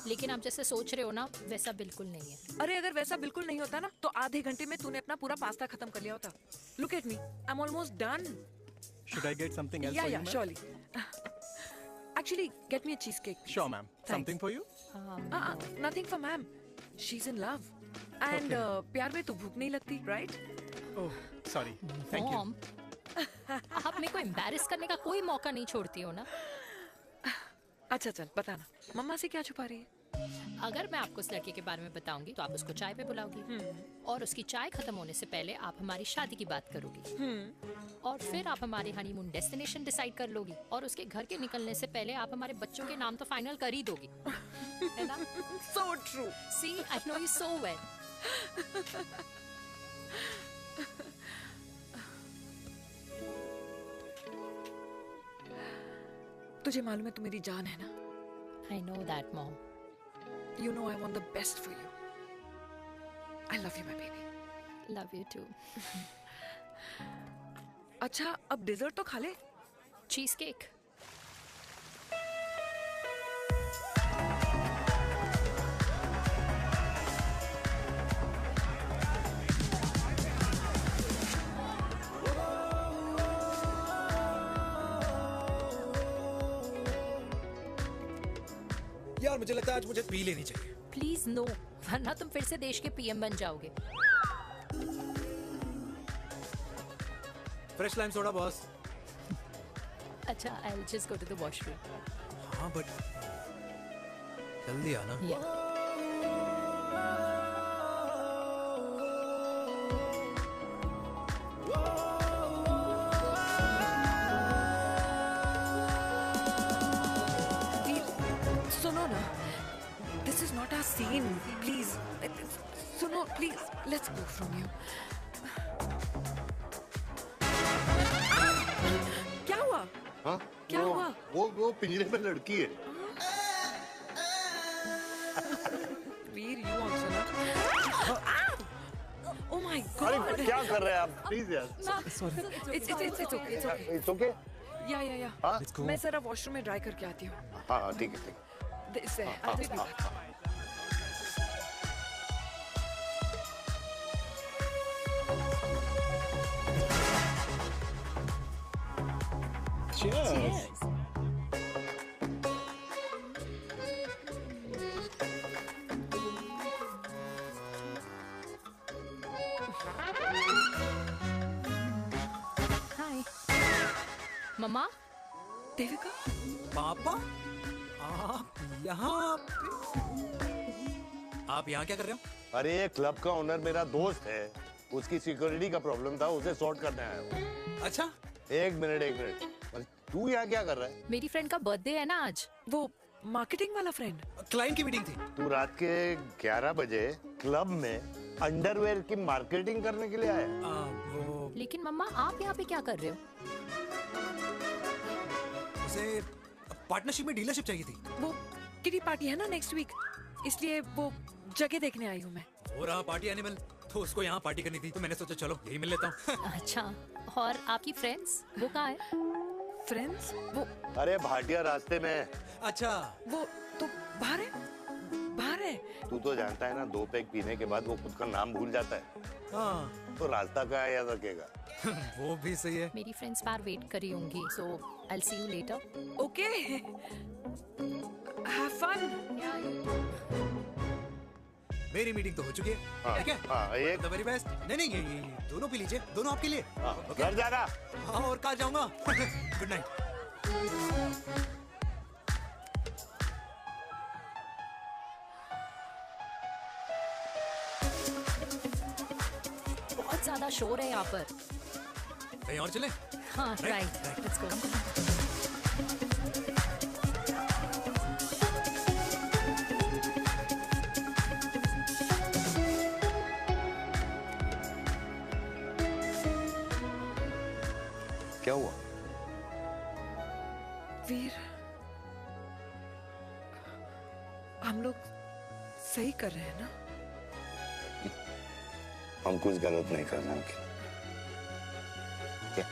लेकिन आप जैसे सोच रहे हो ना, वैसा बिल्कुल नहीं है। अरे अगर वैसा बिल्कुल नहीं होता ना तो आधे घंटे में तूने अपना पूरा पास्ता खत्म कर लिया होता। Look at me, I am almost done. Should I get something else Yeah, for yeah, you, ma'am? surely. Actually, get me a cheesecake. Sure, ma'am. Thanks. Something for you? Nothing for ma'am. She's in love. And प्यार में तो भूख नहीं लगती, right? Oh, sorry. Thank you. Mom, आप मेरे को embarrass करने का कोई मौका नहीं छोड़ती हो ना। अच्छा चल बताना, मम्मा से क्या छुपा रही है? अगर मैं आपको उस लड़के के बारे में बताऊंगी तो आप उसको चाय पे बुलाओगी, और उसकी चाय खत्म होने से पहले आप हमारी शादी की बात करोगी, और फिर आप हमारे हनीमून डेस्टिनेशन डिसाइड कर लोगी, और उसके घर के निकलने से पहले आप हमारे बच्चों के नाम तो फाइनल कर ही दोगी, है ना? So true. See, I know you so well. तुझे मालूम है तू मेरी जान है ना? I know that, Mom. You know I want the best for you. I love you, my baby. Love you too. अच्छा अब डिजर्ट तो खा ले। Cheese cake. यार मुझे लगता है आज मुझे पी लेनी चाहिए। प्लीज नो, वरना तुम फिर से देश के पीएम बन जाओगे। Fresh lime soda boss. अच्छा, I'll just go to the washroom. हाँ बट जल्दी आना। सुनो ना, this is not our scene. Please, सुनो please, let's go from here. क्या हुआ? हाँ? क्या हुआ? वो पिंजरे में लड़की है। वीर, you also ना? Oh my God! अरे क्या कर रहे हैं आप? Please यार। Sorry. It's okay. It's okay. It's okay? Yeah. हाँ? मैं जरा वॉशरूम में ड्राई करके आती हूँ। हाँ ठीक है। This है, I'll just be back. Cheers. हाय मम्मा। देविका, पापा, आप यहाँ क्या कर रहे हो? अरे ये क्लब का ओनर मेरा दोस्त है, उसकी सिक्योरिटी का प्रॉब्लम था, उसे सॉर्ट करने आया हूँ। अच्छा, एक मिनट। अरे तू यहाँ क्या कर रहा है? मेरी फ्रेंड का बर्थडे है ना आज। वो मार्केटिंग वाला फ्रेंड। क्लाइंट की मीटिंग थी। तू रात के 11 बजे क्लब में अंडरवेयर की मार्केटिंग करने के लिए आया? लेकिन मम्मा आप यहाँ पे क्या कर रहे हो? उसे पार्टनरशिप में डीलरशिप चाहिए थी। वो किटी पार्टी है ना नेक्स्ट वीक, इसलिए वो जगह देखने आई हूँ मैं। हो रहा पार्टी एनिमल, तो उसको यहाँ पार्टी करनी थी, तो मैंने सोचा चलो यही मिल लेता हूँ। अच्छा, और आपकी फ्रेंड्स वो कहाँ है? फ्रेंड्स वो अरे भाटिया रास्ते में। अच्छा, वो तो बाहर है। तू तो जानता है ना, 2 पैक पीने के बाद वो खुद का नाम भूल जाता है। हाँ। तो रास्ता कहाँ याद रखेगा? वो भी सही है। मेरी फ्रेंड्स बाहर वेट कर रही होंगी, so I'll see you later. Okay. Have fun. मेरी मीटिंग तो हो चुकी है। हाँ, ठीक है? हाँ, एक द वेरी बेस्ट। नहीं नहीं, ये दोनों पी लीजिए, दोनों आपके लिए। घर जाना। हाँ, और कहाँ जाऊंगा। Good night. बहुत ज्यादा शोर है यहाँ पर। कहीं और चले? हाँ, राइट, लेट्स गो। क्या हुआ? वीर, हम लोग सही कर रहे हैं ना? हम कुछ गलत नहीं कर रहे हैं। क्या?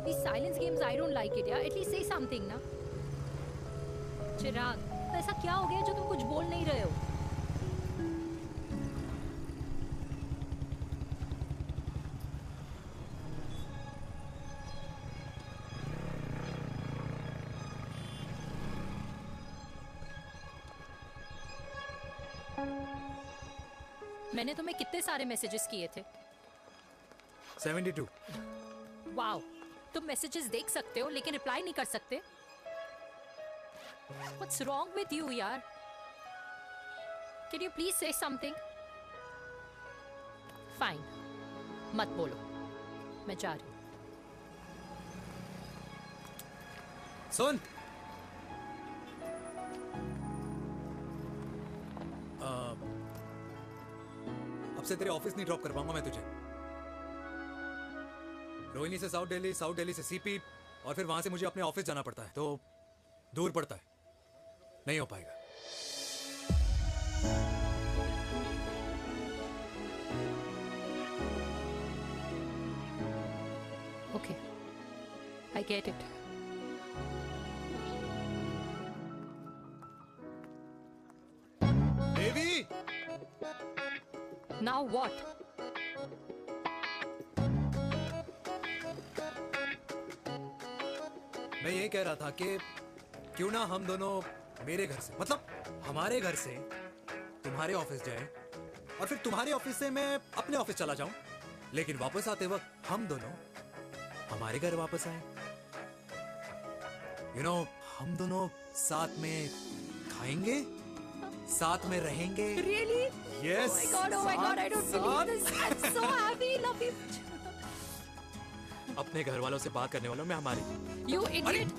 These silence games, I don't like it, yeah. At least say something, ना। चिराग, तो ऐसा क्या हो गया जो तुम कुछ बोल नहीं रहे हो? मैंने तुम्हें कितने सारे मैसेजेस किए थे? 72। वाओ, तुम मैसेजेस देख सकते हो लेकिन रिप्लाई नहीं कर सकते? What's wrong with you, यार? Can you please say something? Fine, मत बोलो, मैं जा रही हूँ। सुन, अब से तेरे ऑफिस नहीं ड्रॉप कर पाऊंगा मैं तुझे। रोहिणी से साउथ दिल्ली से सीपी, और फिर वहां से मुझे अपने ऑफिस जाना पड़ता है, तो दूर पड़ता है, नहीं हो पाएगा। Okay, I get it. Devi! Now what? मैं ये कह रहा था कि क्यों ना हम दोनों मेरे घर से, मतलब हमारे घर से तुम्हारे ऑफिस जाए, और फिर तुम्हारे ऑफिस से मैं अपने ऑफिस चला जाऊं, लेकिन वापस आते वक्त हम दोनों हमारे घर वापस आए। यू नो, हम दोनों साथ में खाएंगे, साथ में रहेंगे। Really? Yes. Oh my God, I don't believe this. I'm so happy, love you. अपने घर वालों से बात करने वालों में हमारी। You idiot!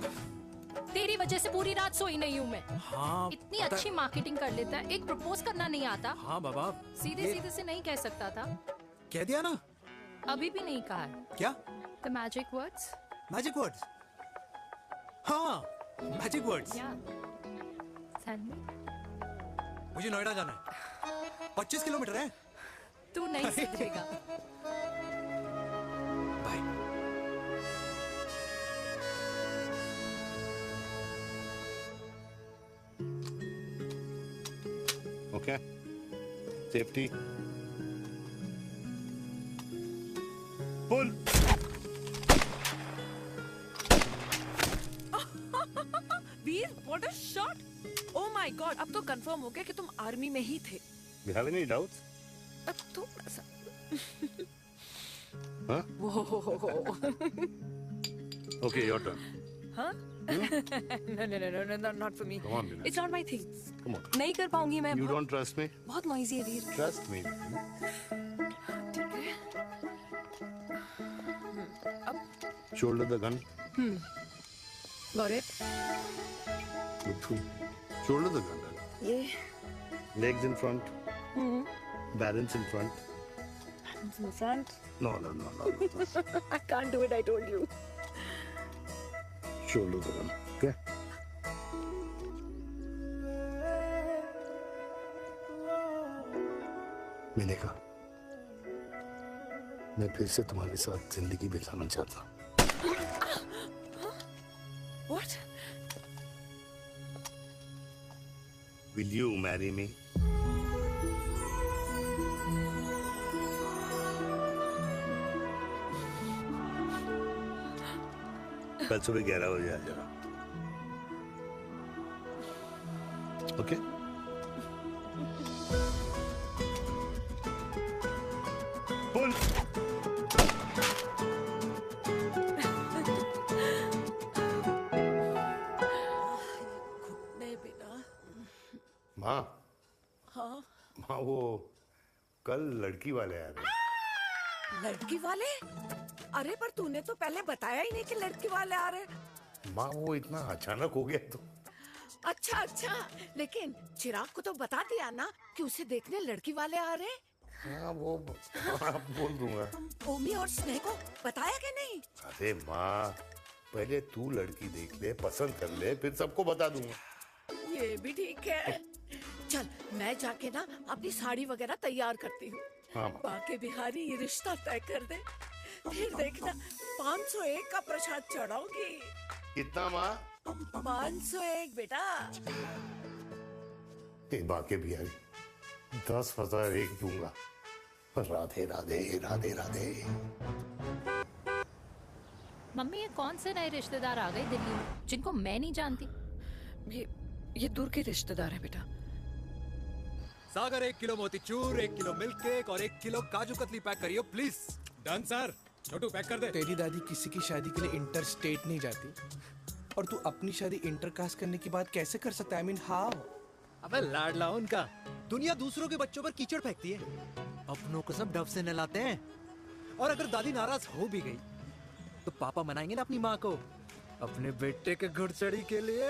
तेरी वजह से पूरी रात सोई नहीं हूँ मैं। हाँ, इतनी अच्छी मार्केटिंग कर लेता है, एक प्रपोज करना नहीं आता। हाँ बाबा, सीधे सीधे से नहीं कह सकता था। कह दिया ना। अभी भी नहीं कहा है। क्या? The magic words? Magic words? हाँ, मैजिक वर्ड्स। Tell me. मुझे नोएडा जाना है, 25 किलोमीटर है। तू नहीं सीखेगा। Bye. Okay, safety pull. Veer, what a shot! Oh my God, अब तो कंफर्म हो गया कि तुम आर्मी में ही थे। You have any doubts? अब थोड़ा सा। Huh? Whoa. Okay, your turn. Huh? No, not for me. Come on, Bina. It's not my thing. Come on. नहीं कर पाऊंगी मैं। You don't trust me? बहुत noisy है वीर। Trust me. ठीक है। अब Shoulder the gun. Got it. Shoulder तक डाल। ये legs in front, balance in front. in front. No. I can't do it, I told you. Shoulder तक डाल, okay? मैंने कहा मैं फिर से तुम्हारे साथ जिंदगी बिताना चाहता हूँ। What? Will you marry me? कल सुबह 11 बजे आ जाना, ओके? बोल। नहीं बेटा। माँ, हाँ, माँ वो कल लड़की वाले आ रहे। लड़की वाले? अरे पर तूने तो पहले बताया ही नहीं कि लड़की वाले आ रहे। माँ वो इतना अचानक हो गया तो। अच्छा, लेकिन चिराग को तो बता दिया ना कि उसे देखने लड़की वाले आ रहे। हाँ वो बोल दूंगा। ओमी और स्नेह को बताया कि नहीं? अरे माँ पहले तू लड़की देख ले, पसंद कर ले, फिर सबको बता दूंगा। ये भी ठीक है। चल मैं जाके ना अपनी साड़ी वगैरह तैयार करती हूँ। हाँ, बाके बिहारी ये रिश्ता तय कर दे, फिर देखना 501 का प्रसाद चढ़ाऊंगी। कितना माँ? 501 बेटा। बाके बिहारी 10,001 दूंगा। राधे राधे राधे राधे। मम्मी ये कौन से नए रिश्तेदार आ गए दिल्ली में जिनको मैं नहीं जानती? ये दूर के रिश्तेदार है बेटा। सागर 1 किलो मोतीचूर, 1 किलो मिल्क केक और 1 किलो काजू कतली पैक करियो please. Done sir. Chhotu pack कर दे। तेरी दादी किसी की शादी के लिए इंटर स्टेट नहीं जाती, और तू अपनी शादी इंटर कास्ट करने की बात कैसे कर सकता है? I mean, how? अबे लाडला उनका। दुनिया दूसरों के बच्चों पर कीचड़ फेंकती है, अपनों को सब डब से नहलाते हैं। और अगर दादी नाराज हो भी गई तो पापा मनाएंगे ना अपनी माँ को अपने बेटे के घुड़चड़ी के लिए।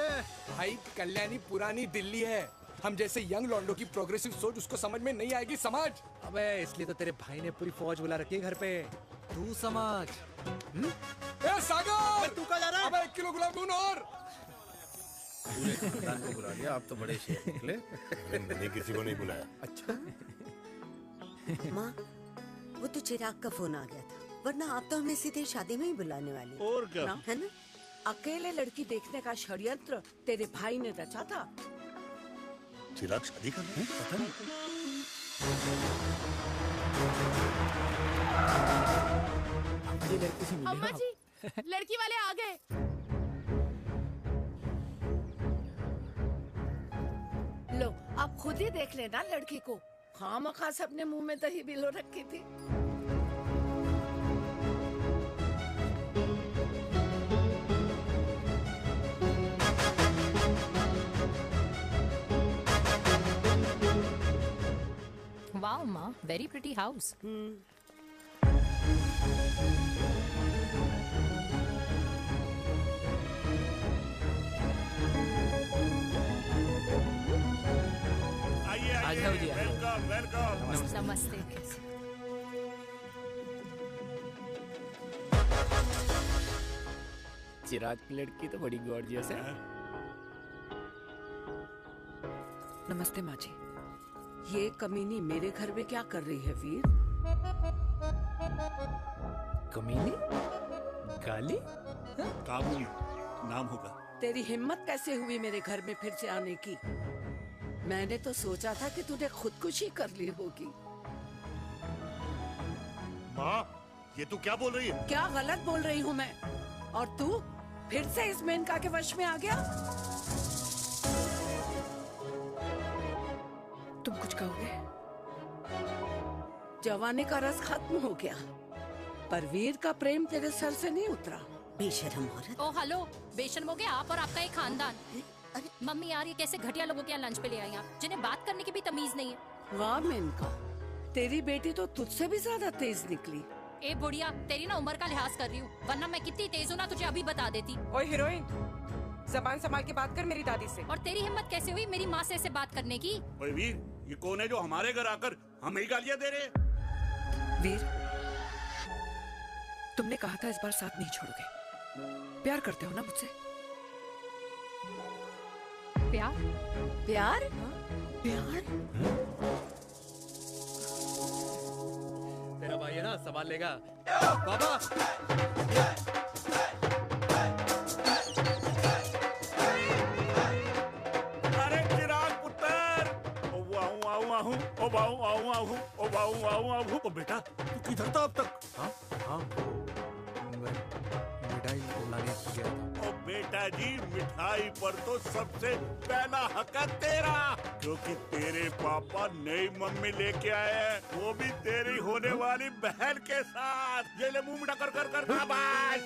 भाई कल्याणी पुरानी दिल्ली है, हम जैसे यंग लॉन्डो की प्रोग्रेसिव सोच उसको समझ में नहीं आएगी। समझ। अबे इसलिए तो तेरे भाई ने पूरी फौज बुला रखी है घर पे, तू समझ। ए सागर, तू कहाँ जा रहा है? अबे 1 किलो गुलाब दून और। पूरे खानदान को बुला लिया, आप तो बड़े शेर निकले। मैंने किसी को नहीं बुलाया। अच्छा माँ वो तो चिराग का फोन आ गया था, वरना आप तो हमें सीधे शादी में ही बुलाने वाली। और क्या? है ना? अकेले लड़की देखने का षड्यंत्र तेरे भाई ने रचा था। चिराग शादी कर रहे हैं? पता नहीं। अम्मा जी, लड़की वाले आ गए। लो आप खुद ही देख लेना लड़की को। खामखा सबने मुंह में दही बिलो रखी थी। वाओ माँ, वेरी प्रिटी हाउस। आ जाओ जी, आ जाओ। Welcome welcome. नमस्ते। चिराग की लड़की तो बड़ी गॉर्जियस है। नमस्ते माँ जी। ये कमीनी मेरे घर में क्या कर रही है वीर? कमीनी? गाली? काबुल नाम होगा। तेरी हिम्मत कैसे हुई मेरे घर में फिर से आने की? मैंने तो सोचा था कि तूने खुदकुशी कर ली होगी। माँ ये तू क्या बोल रही है? क्या गलत बोल रही हूँ मैं? और तू फिर से इस मेनका के वश में आ गया? तुम कुछ कहोगे? जवानी का रस खत्म हो गया, पर वीर का प्रेम तेरे सर से नहीं उतरा। बेशरम औरत। ओ हेलो, बेशर्म हो गया आप और आपका एक खानदान। मम्मी यार ये कैसे घटिया लोगों के यहाँ लंच पे ले आई आप, जिन्हें बात करने की भी तमीज नहीं है। वाह मेनका, तेरी बेटी तो तुझसे भी ज्यादा तेज निकली। ए बुढ़िया, तेरी ना उम्र का लिहाज कर रही हूँ, वरना मैं कितनी तेज हूँ ना तुझे अभी बता देती। ओए हीरोइन, जबान संभाल के बात कर मेरी दादी से। और तेरी हिम्मत कैसे हुई मेरी माँ से ऐसे बात करने की? ओए वीर, ये कौन है जो हमारे घर आकर हमें ही गालियां दे रहे हैं? वीर, तुमने कहा था इस बार साथ नहीं छोड़ोगे। प्यार करते हो ना मुझसे? प्यार? प्यार? प्यार? तेरा भाई है ना, संभाल लेगा। बाबा! अरे चिराग पुत्र! ओ वाहू वाहू वाहू, ओ वाहू वाहू वाहू, ओ वाहू वाहू वाहू। ओ बेटा, तू किधर था अब तक? हाँ, मिठाई लाने गया था। ओ बेटा जी, मिठाई पर तो सबसे पहला हक है तेरा, क्योंकि तेरे पापा नई मम्मी लेके आए हैं, वो भी तेरी होने वाली बहन के साथ। ये ले मुंह मीठा कर कर कर शाबाश।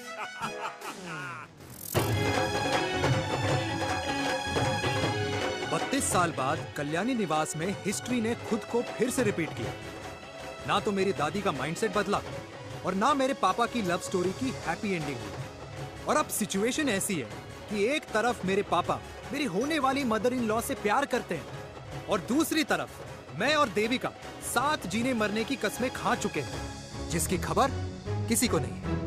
32 साल बाद कल्याणी निवास में हिस्ट्री ने खुद को फिर से रिपीट किया। ना तो मेरी दादी का माइंडसेट बदला और ना मेरे पापा की लव स्टोरी की हैप्पी एंडिंग हुई। और अब सिचुएशन ऐसी है कि एक तरफ मेरे पापा मेरी होने वाली मदर इन लॉ से प्यार करते हैं और दूसरी तरफ मैं और देविका साथ जीने मरने की कस्में खा चुके हैं, जिसकी खबर किसी को नहीं है।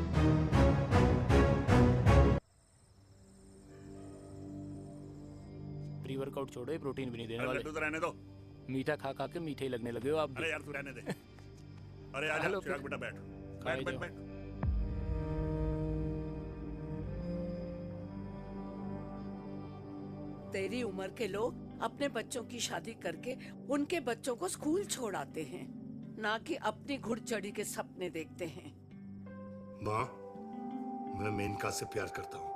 प्री वर्कआउट छोड़ो, ये प्रोटीन भी नहीं देने वाले। लड्डू तो रहने दो। मीठा खा खा के मीठे ही लगने लगे हो आप भी। अरे यार तू रहने दे। अरे आजा चिराग बेटा, बैठ बैठ बैठ बैठ। तेरी उम्र के लोग अपने बच्चों की शादी करके उनके बच्चों को स्कूल छोड़ाते हैं, ना कि अपनी घुड़चढ़ी के सपने देखते हैं। माँ, मैं मेनका से प्यार करता हूँ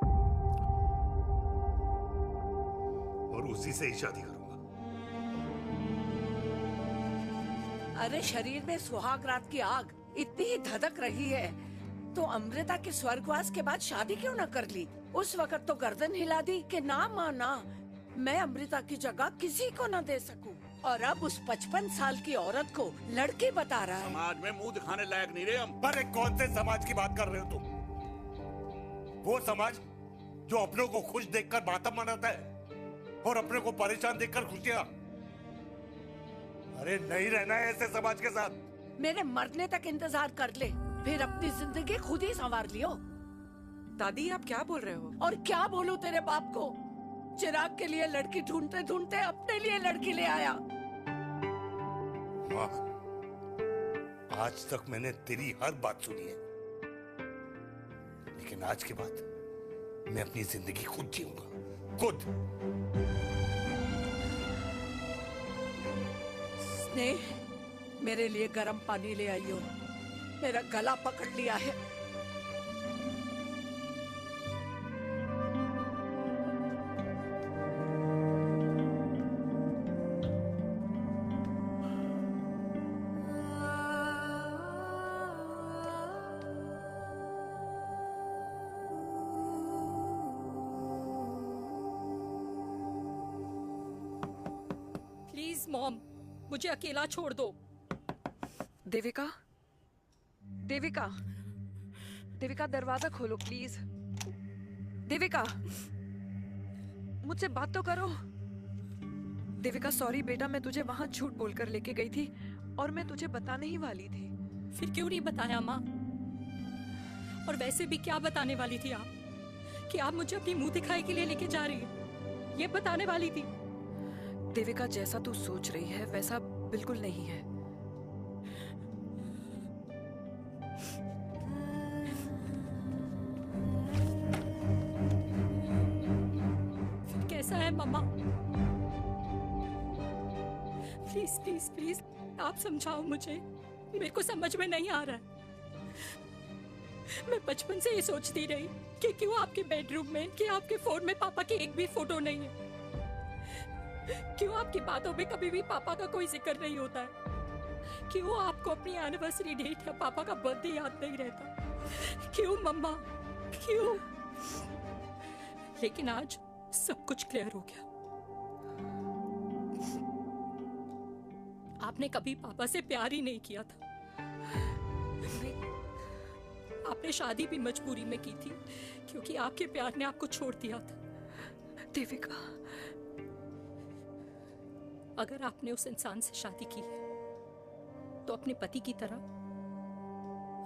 और उसी से ही शादी करूंगा। अरे शरीर में सुहाग रात की आग इतनी ही धधक रही है तो अमृता के स्वर्गवास के बाद शादी क्यों न कर ली? उस वक्त तो गर्दन हिला दी कि ना माना, मैं अमृता की जगह किसी को न दे सकूं। और अब उस 55 साल की औरत को लड़की बता रहा है। समाज में मुंह दिखाने लायक नहीं रहे हम। अरे कौन से समाज की बात कर रहे हो तुम? वो समाज जो अपनों को खुश देखकर मातम मनाता है और अपने को परेशान देखकर खुशियां। अरे नहीं रहना है ऐसे समाज के साथ। मेरे मरने तक इंतजार कर ले, फिर अपनी जिंदगी खुद ही संवार लियो। दादी आप क्या बोल रहे हो? और क्या बोलूं तेरे बाप को? चिराग के लिए लड़की ढूंढते ढूंढते अपने लिए लड़की ले आया। माँ, आज तक मैंने तेरी हर बात सुनी है, लेकिन आज के बाद मैं अपनी जिंदगी खुद जीऊंगा, खुद। स्नेह, मेरे लिए गर्म पानी ले आइयो, मेरा गला पकड़ लिया है। प्लीज मॉम, मुझे अकेला छोड़ दो। देविका, देविका, देविका दरवाजा खोलो प्लीज। देविका, मुझसे बात तो करो। देविका सॉरी बेटा, मैं तुझे वहां झूठ बोलकर लेके गई थी और मैं तुझे बताने ही वाली थी। फिर क्यों नहीं बताया माँ? और वैसे भी क्या बताने वाली थी आप? कि आप मुझे अपनी मुंह दिखाई के लिए लेके जा रही है, ये बताने वाली थी। देविका जैसा तू सोच रही है वैसा बिल्कुल नहीं है। फिर कैसा है मम्मा? प्लीज प्लीज प्लीज आप समझाओ मुझे, मेरे को समझ में नहीं आ रहा है। मैं बचपन से ये सोचती रही कि क्यों आपके बेडरूम में, कि आपके फोन में पापा की एक भी फोटो नहीं है, क्यों आपकी बातों में कभी भी पापा का कोई जिक्र नहीं होता है, क्यों आपको अपनी एनिवर्सरी डेट या पापा का बर्थडे याद नहीं रहता, क्यों मम्मा, क्यों? लेकिन आज सब कुछ क्लियर हो गया। आपने कभी पापा से प्यार ही नहीं किया था। आपने शादी भी मजबूरी में की थी क्योंकि आपके प्यार ने आपको छोड़ दिया था। देविका, अगर आपने उस इंसान से शादी की है तो अपने पति की तरह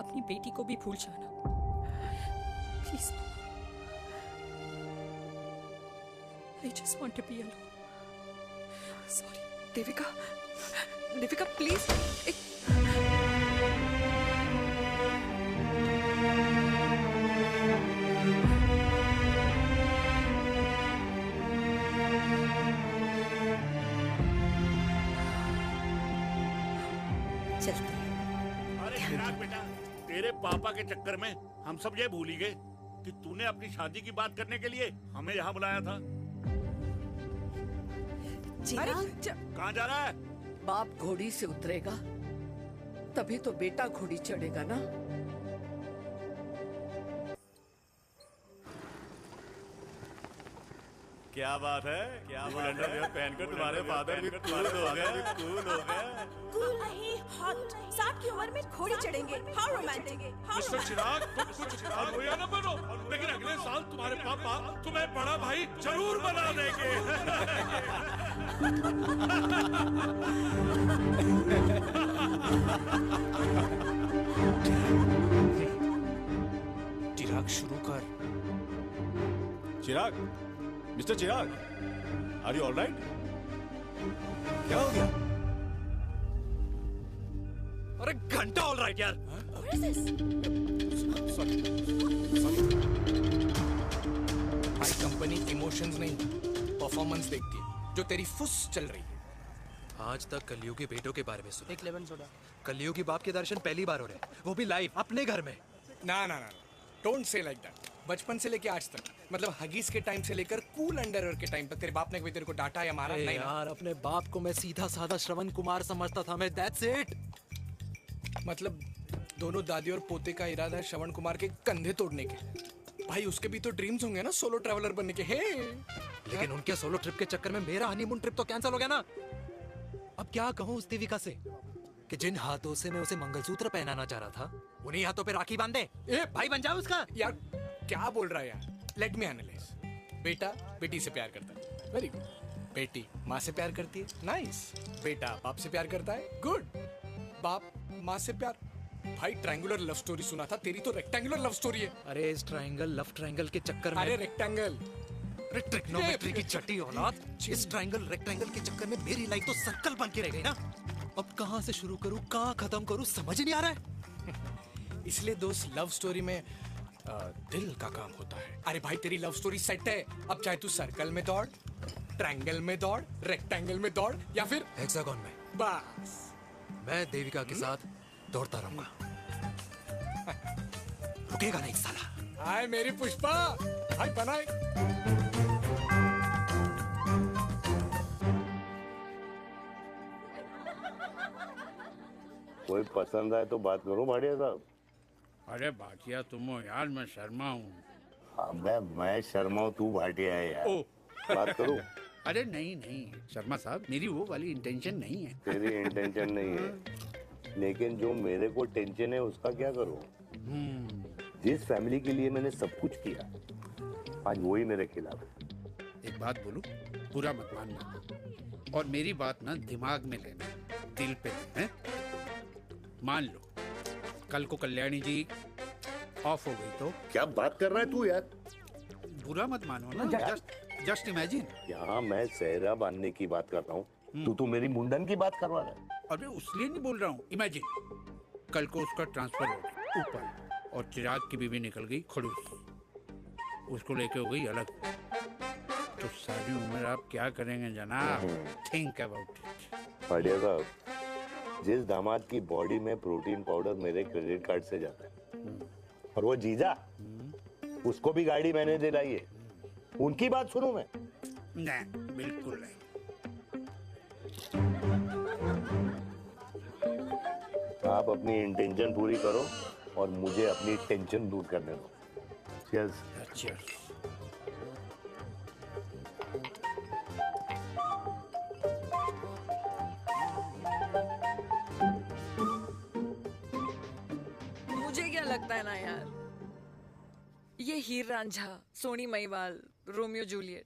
अपनी बेटी को भी भूल जाना please. I just want to be alone. Sorry Devika, Devika please. चलते अरे चिराग बेटा, तेरे पापा के चक्कर में हम सब ये भूल ही गए कि तूने अपनी शादी की बात करने के लिए हमें यहाँ बुलाया था। कहाँ जा रहा है? बाप घोड़ी से उतरेगा तभी तो बेटा घोड़ी चढ़ेगा ना। क्या बात है, क्या बात है, पहनकर तुम्हारे फादर भी कूल हो गए, कूल हो गए। कूल नहीं, हॉट। 60 की उम्र में घोड़ी चढ़ेंगे, हाउ रोमांटिक। मिस्टर चिराग, तुम कुछ रोया न बनो, लेकिन अगले साल तुम्हारे पापा तुम्हें बड़ा भाई जरूर बना देंगे। चिराग शुरू कर। Chirag, mister Chirag, are you alright? क्या हो गया? अरे घंटा ऑलराइट यार। भाई कंपनी इमोशंस नहीं परफॉर्मेंस देखती है, जो तेरी फुस चल रही है। आज तक कलयुगी बेटों के बारे में सुना। एक लेमन सोडा। कलयुगी बाप के दर्शन पहली बार हो रहे हैं, वो भी लाइव अपने घर में। ना ना ना, डोंट से लाइक दैट। बचपन से लेके आज तक, मतलब हगीज के टाइम से लेकर कूल अंडरवेयर के टाइम तक तेरे बाप ने कभी तेरे को डांटा या मारा? नहीं यार, अपने बाप को मैं सीधा साधा श्रवण कुमार समझता था मैं, दैट्स इट। मतलब दोनों दादी और पोते का इरादा है श्रवण कुमार के कंधे तोड़ने के। भाई उसके भी तो ड्रीम्स होंगे ना सोलो ट्रैवलर बनने के। लेकिन उनके सोलो ट्रिप के चक्कर में मेरा हनीमून ट्रिप तो कैंसिल हो गया ना। अब क्या कहूँ उस देविका से कि जिन हाथों से मैं उसे मंगलसूत्र पहनाना चाह रहा था, उन्हीं हाथों पे राखी बांध दे। भाई बन जाओ उसका। यार क्या बोल रहा है यार? Let me analyse. बेटा बेटी से प्यार करता है, वेरी गुड। बेटी माँ से प्यार करती है, नाइस। बेटा बाप से प्यार करता है, गुड। बाप माँ से प्यार। भाई ट्रायंगुलर लव स्टोरी सुना था, तेरी तो रेक्टेंगुलर लव स्टोरी है। अरे इस ट्रायंगल लव ट्रायंगल के चक्कर में, अरे रेक्टेंगल, अरे ट्रिग्नोमेट्री की छठी औलाद, इस ट्रायंगल रेक्टेंगल के चक्कर में मेरी लाइफ तो सर्कल बन के रह गई ना। अब कहाँ से शुरू करूँ, कहाँ खत्म करूँ, समझ ही नहीं आ रहा है। इसलिए दोस्त लव स्टोरी में दिल का काम होता है। अरे भाई तेरी लव स्टोरी सेट है, अब चाहे तू सर्कल में दौड़, ट्रायंगल में दौड़, रेक्टेंगल में दौड़ या फिर हेक्सागन में, बस मैं देविका के साथ दौड़ता रहूंगा। रुकेगा नहीं साला। हाय मेरी पुष्पा, हाय बनाए। कोई पसंद आए तो बात करो भाटिया साहब। अरे भाटिया तुम हो यार, मैं शर्मा हूँ। अबे मैं शर्मा हूँ, तू भाटिया है यार। बात करो। अरे नहीं नहीं शर्मा साहब, मेरी वो वाली इंटेंशन नहीं है। तेरी इंटेंशन नहीं है, लेकिन जो मेरे को टेंशन है उसका क्या करूँ? जिस फैमिली के लिए मैंने सब कुछ किया, आज वही मेरे खिलाफ है। एक बात बोलूं, बुरा मत मानना, और मेरी बात ना दिमाग में लेना, दिल पे है। मान लो कल को कल्याणी जी ऑफ हो गई तो? क्या बात कर रहा है तू यार? बुरा मत मानो ना, जस्ट इमेजिन। यहाँ मैं सेहरा बांधने की बात कर रहा हूँ, तू तो मेरी मुंडन की बात करवा रहा है। अरे उसलिए नहीं बोल रहा हूँ, इमेजिन कल को उसका ट्रांसफर हो गया ऊपर और चिराग की बीवी निकल गई खड़ूस, उसको लेके हो गई अलग, तो सारी उम्र आप क्या करेंगे जनाब? Think about it. भाटिया साहब, जिस दामाद की बॉडी में प्रोटीन पाउडर मेरे क्रेडिट कार्ड से जाता है, और वो जीजा, उसको भी गाड़ी मैंने दिलाई है, उनकी बात सुनूं मैं? नहीं, बिल्कुल नहीं। आप अपनी इंटेंशन पूरी करो और मुझे अपनी टेंशन दूर करने दो। Cheers. Cheers. मुझे क्या लगता है ना यार, ये हीर रांझा, सोनी महिवाल, रोमियो जूलियट,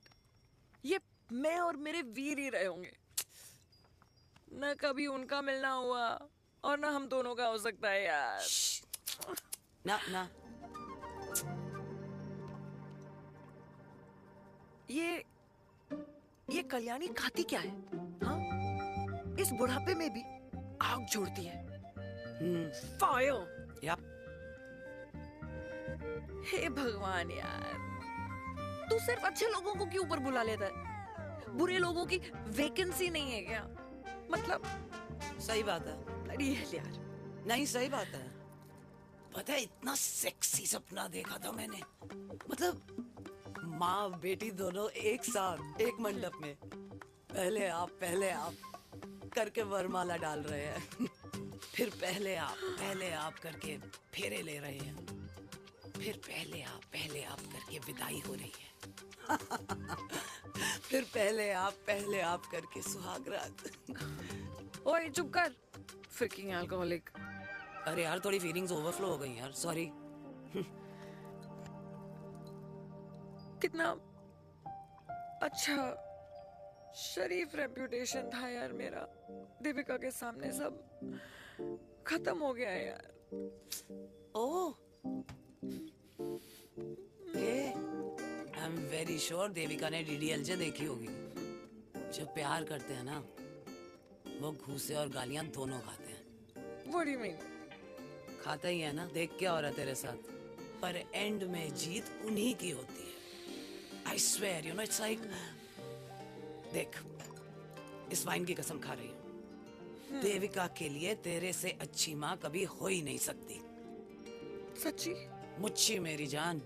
ये मैं और मेरे वीर ही रहे होंगे। न कभी उनका मिलना हुआ और ना हम दोनों का हो सकता है यार। ना ना ये कल्याणी खाती क्या है? हाँ? इस बुढ़ापे में भी आग जोड़ती है। फायर। यप। हे भगवान यार, तू सिर्फ अच्छे लोगों को क्यों ऊपर बुला लेता है? बुरे लोगों की वैकेंसी नहीं है क्या? मतलब सही बात है। अरे यार, नहीं सही बात है। पता है इतना सेक्सी सपना देखा था मैंने, मतलब माँ बेटी दोनों एक साथ एक मंडप में पहले आप करके वरमाला डाल रहे हैं फिर पहले आप करके फेरे ले रहे हैं, फिर पहले आप करके विदाई हो रही है फिर पहले आप करके सुहाग रात। ओए चुप कर, फ्रिकिंग अल्कोहलिक। अरे यार थोड़ी फीलिंग्स ओवरफ्लो हो गई यार, सॉरी। कितना अच्छा शरीफ रेप्यूटेशन था यार मेरा, दीपिका के सामने सब खत्म हो गया है यार। Oh, I am very sure Devika ने DDLJ देखी होगी। जब प्यार करते हैं ना, वो घूसे और गालियां दोनों खाते हैं। What do you mean? खाता ही है ना, देख क्या हो रहा है तेरे साथ। पर एंड में जीत उन्हीं की होती है। I swear, you know, it's like, देख, इस वाइन की कसम खा रही हूँ, देविका के लिए तेरे से अच्छी माँ कभी हो ही नहीं सकती। सच्ची? मुच्छी मेरी जान,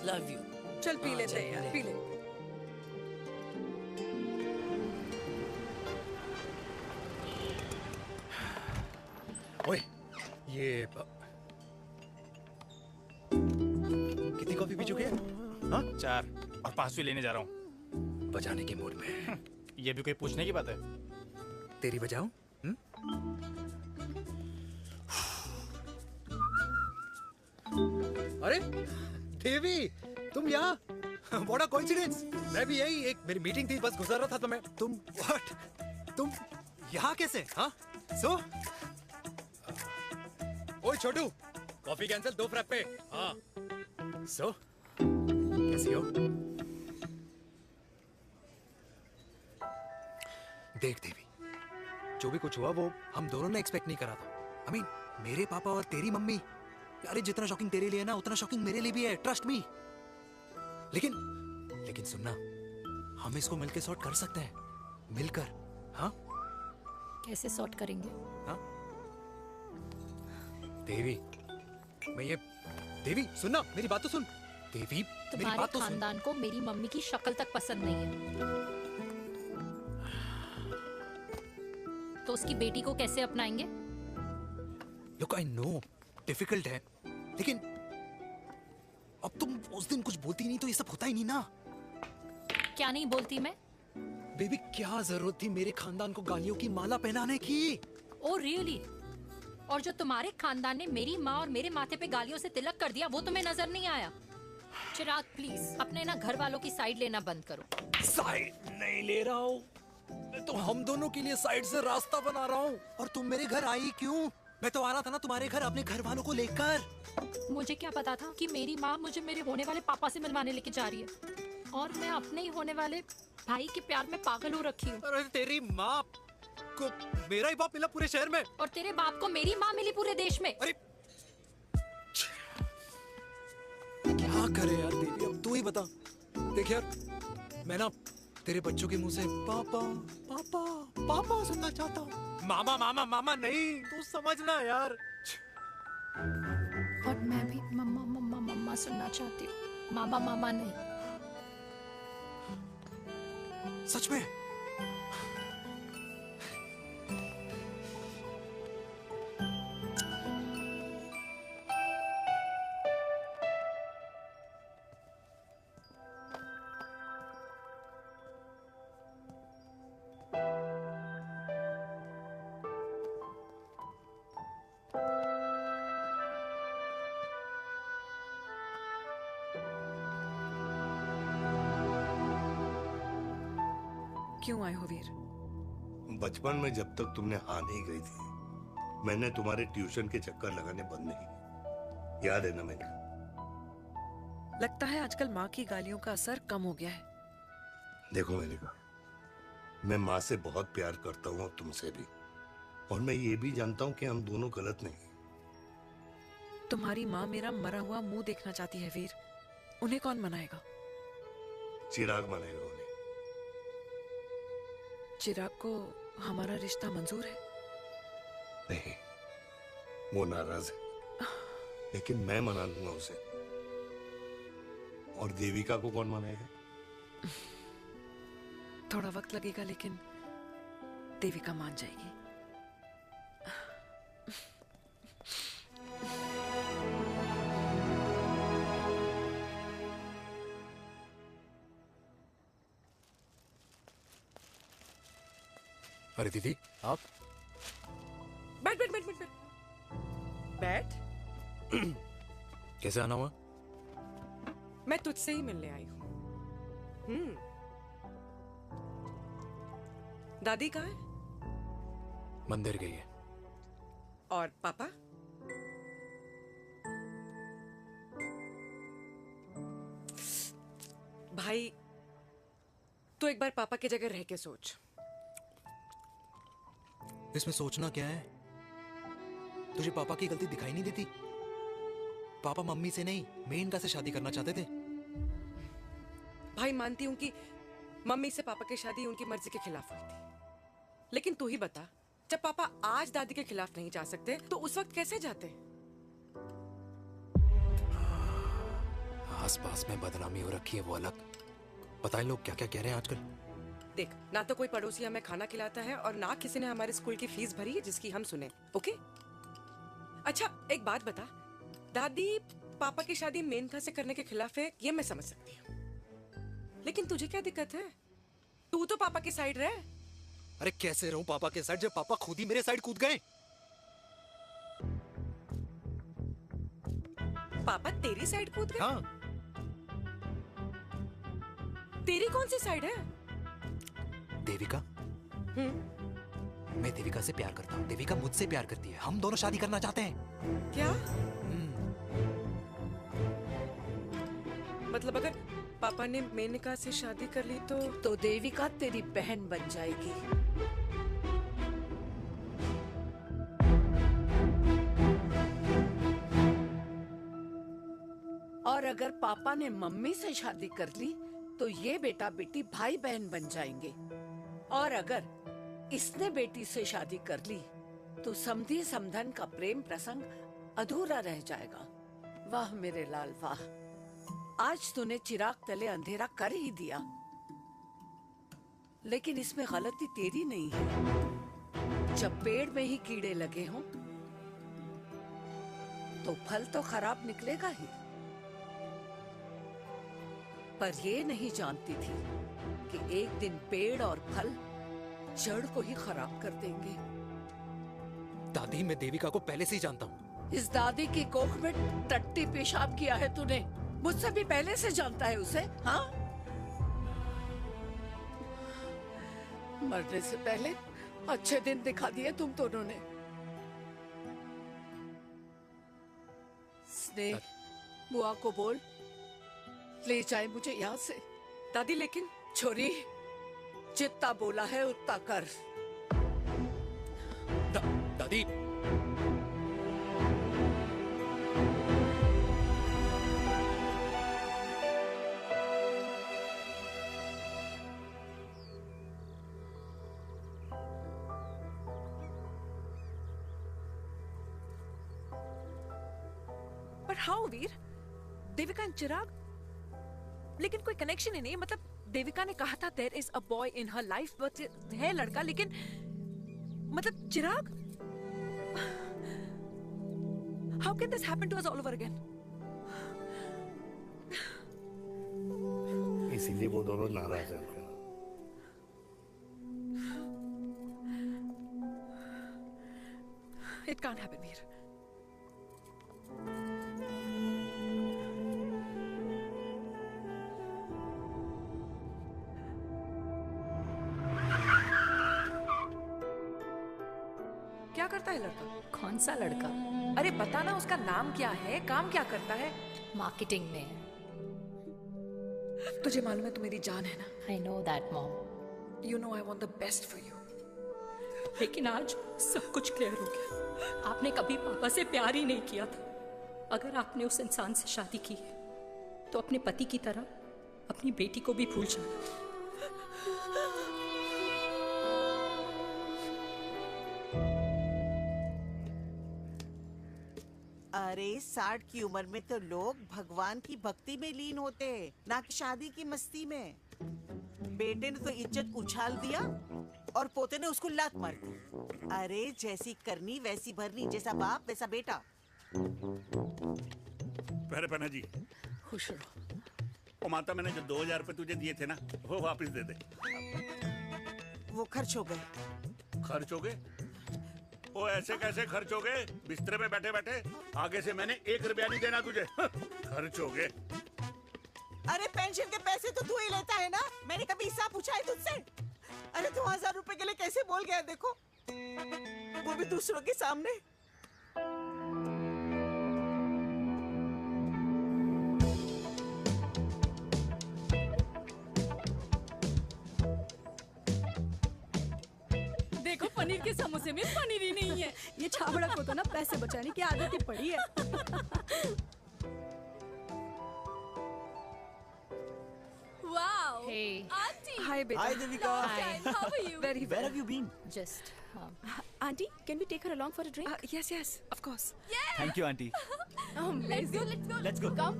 लव यू। चल पी लेते हैं यार, पी ले। ओए, ये कितनी कॉफी पी चुके हैं? हाँ? 4 और 5वीं लेने जा रहा हूँ। बजाने के मूड में। ये भी कोई पूछने की बात है? तेरी बजाऊं? अरे देवी, तुम यहाँ? What a coincidence! मैं भी यही, एक मेरी मीटिंग थी, बस गुजर रहा था तो मैं। तुम यहाँ कैसे? हाँ? ओए छोटू, कॉफी कैंसिल, 2 फ्रैप्पे। हाँ। कैसी हो? देख देवी, जो भी कुछ हुआ वो हम दोनों ने एक्सपेक्ट नहीं करा था। I mean, मेरे पापा और तेरी मम्मी, अरे जितना शॉकिंग तेरे लिए ना, उतना शॉकिंग मेरे लिए भी है, ट्रस्ट मी। लेकिन सुनना, हम इसको मिलकर सॉर्ट कर सकते हैं, मिलकर। हाँ? कैसे सॉर्ट करेंगे? हाँ? देवी, देवी सुनना, मेरी बात तो सुन। देवी, मेरी बात तो सुन। खानदान को मेरी मम्मी की शक्ल तक पसंद नहीं है, तो उसकी बेटी को कैसे अपनाएंगे? Look, I know, डिफिकल्ट है, लेकिन अब तुम उस दिन कुछ बोलती नहीं तो ये सब होता ही नहीं ना। क्या नहीं बोलती मैं? बेबी, क्या जरूरत थी मेरे खानदान को गालियों की माला पहनाने की? Oh really? और जो तुम्हारे खानदान ने मेरी माँ और मेरे माथे पे गालियों से तिलक कर दिया, वो तुम्हें नजर नहीं आया? चिराग प्लीज, अपने ना घर वालों की साइड लेना बंद करो। साइड नहीं ले रहा हूँ, मैं तो हम दोनों के लिए साइड से रास्ता बना रहा हूँ। और तुम मेरे घर आई क्यों? मैं तो आ रहा था ना तुम्हारे घर अपने घर वालों को लेकर। मुझे क्या पता था कि मेरी माँ मुझे मेरे होने वाले पापा से मिलवाने लेके जा रही है, और मैं अपने ही होने वाले भाई के प्यार में पागल हो रखी हूँ। अरे तेरी माँ को मेरा ही बाप मिला पूरे शहर में, और तेरे बाप को मेरी माँ मिली पूरे देश में। अरे क्या करे यार देवी, अब तू ही बता। देख यार, मैं ना तेरे बच्चों के मुंह से पापा पापा पापा सुनना चाहता हूँ। मामा मामा मामा नहीं, तू समझना यार। और मैं भी मम्मा मम्मा मम्मा सुनना चाहती हूँ, मामा मामा नहीं। सच में? क्यों आए हो वीर? बचपन में जब तक तुमने हाँ नहीं गई थी, मैंने तुम्हारे ट्यूशन के चक्कर लगाने बंद नहीं किए। याद है ना मैंने? लगता है आजकल माँ की गालियों का असर कम हो गया है। देखो मेनका, मैं माँ से बहुत प्यार करता हूँ और तुमसे भी, और मैं ये भी जानता हूँ कि हम दोनों गलत नहीं। तुम्हारी माँ मेरा मरा हुआ मुंह देखना चाहती है वीर। उन्हें कौन मनाएगा? चिराग मनाएगा उन्हें। चिराग को हमारा रिश्ता मंजूर है? नहीं, वो नाराज है, लेकिन मैं मना लूंगा उसे। और देविका को कौन मनाएगा? थोड़ा वक्त लगेगा, लेकिन देविका मान जाएगी। अरे दीदी, आप बैठ बैठ बैठ बैठ बैठ बैठ। कैसे आना हुआ? मैं तुझसे ही मिलने आई हूँ। दादी कहाँ है? मंदिर गई है। और पापा? भाई, तू एक बार पापा की जगह रह के सोच। इसमें सोचना क्या है? तुझे पापा की गलती दिखाई नहीं देती? पापा मम्मी से नहीं, मेनका से शादी करना चाहते थे। भाई, मानती हूं कि मम्मी से पापा की शादी उनकी मर्जी के खिलाफ हुई थी, लेकिन तू ही बता, जब पापा आज दादी के खिलाफ नहीं जा सकते तो उस वक्त कैसे जाते? आस पास में बदनामी हो रखी है, वो अलग। पता है लोग क्या क्या कह रहे हैं आजकल? देख, ना तो कोई पड़ोसी हमें खाना खिलाता है और ना किसी ने हमारे स्कूल की फीस भरी है जिसकी हम सुने। ओके? अच्छा, एक बात बता, दादी पापा की शादी मेनका से करने के खिलाफ है, ये मैं समझ सकती हूँ, लेकिन तुझे क्या दिक्कत है? तू तो पापा की साइड रहे। अरे कैसे रहूं पापा के साइड जब पापा खुद ही मेरे साइड कूद गए? पापा तेरी साइड कूद गए? हाँ। तेरी कौन सी साइड है? देविका। मैं देविका से प्यार करता हूँ, देविका मुझसे प्यार करती है, हम दोनों शादी करना चाहते हैं। क्या? मतलब अगर पापा ने मेनका से शादी कर ली तो देविका तेरी बहन बन जाएगी। और अगर पापा ने मम्मी से शादी कर ली तो ये बेटा बेटी भाई बहन बन जाएंगे। और अगर इसने बेटी से शादी कर ली तो समधी समधन का प्रेम प्रसंग अधूरा रह जाएगा। वाह मेरे लाल वाह, आज तूने चिराग तले अंधेरा कर ही दिया, लेकिन इसमें गलती तेरी नहीं है। जब पेड़ में ही कीड़े लगे हों तो फल तो खराब निकलेगा ही। पर ये नहीं जानती थी कि एक दिन पेड़ और फल जड़ को ही खराब कर देंगे। दादी, मैं देविका को पहले से ही जानता हूँ। इस दादी की कोख में टट्टी पेशाब किया है तूने, मुझसे भी पहले से जानता है उसे। हाँ, मरने से पहले अच्छे दिन दिखा दिए तुम दोनों ने। स्नेह, बुआ को बोल ले जाए मुझे यहाँ से। दादी, लेकिन छोरी, जितना बोला है उतना कर। दादी, पर हाउ वीर? देविका एंड चिराग, लेकिन कोई कनेक्शन ही नहीं। मतलब देविका ने कहा था there is a boy in her life, but है लड़का, लेकिन मतलब Chirag, how can this happen to us all over again? इसीलिए वो दोनों नाराज हैं। It can't happen Veer. कैसा है लड़का? कौन सा लड़का? अरे बता ना, उसका नाम क्या है, काम क्या करता है? मार्केटिंग में है। तुझे मालूम है तू मेरी जान है ना? I know that mom. You know I want the best for you. लेकिन आज सब कुछ क्लियर हो गया। आपने कभी पापा से प्यार ही नहीं किया था। अगर आपने उस इंसान से शादी की है तो अपने पति की तरह अपनी बेटी को भी भूल जाना। अरे 60 की उम्र में तो लोग भगवान की भक्ति में लीन होते हैं, ना कि शादी की मस्ती में। बेटे ने तो इज्जत उछाल दिया और पोते ने उसको लात मार दी। अरे जैसी करनी वैसी भरनी, जैसा बाप वैसा बेटा। पहले पन्ना जी, खुश रहो। ओ माता, मैंने जो 2000 रुपए तुझे दिए थे ना, वो वापस दे दे। वो खर्च हो गए। खर्च हो गए? ओ ऐसे कैसे खर्च हो गए? बिस्तर में बैठे बैठे। आगे से मैंने 1 रुपया नहीं देना तुझे। खर्च हो गए। अरे पेंशन के पैसे तो तू ही लेता है ना, मैंने कभी हिसाब पूछा है तुझसे? अरे 2000 रुपए के लिए कैसे बोल गया देखो, वो भी दूसरों के सामने। देखो पनीर के समोसे में पनीर ही नहीं है। ये छाबड़ा को तो ना पैसे बचाने की आदत ही पड़ी है। Wow! Hey. Auntie! Hi, beta. Hi, Devika. Long time. How are you? Very well. Where have you been? Just. Auntie, can we take her along for a drink? Yes, yes, of course. Thank you, auntie. Let's go, let's go. Let's go. Come.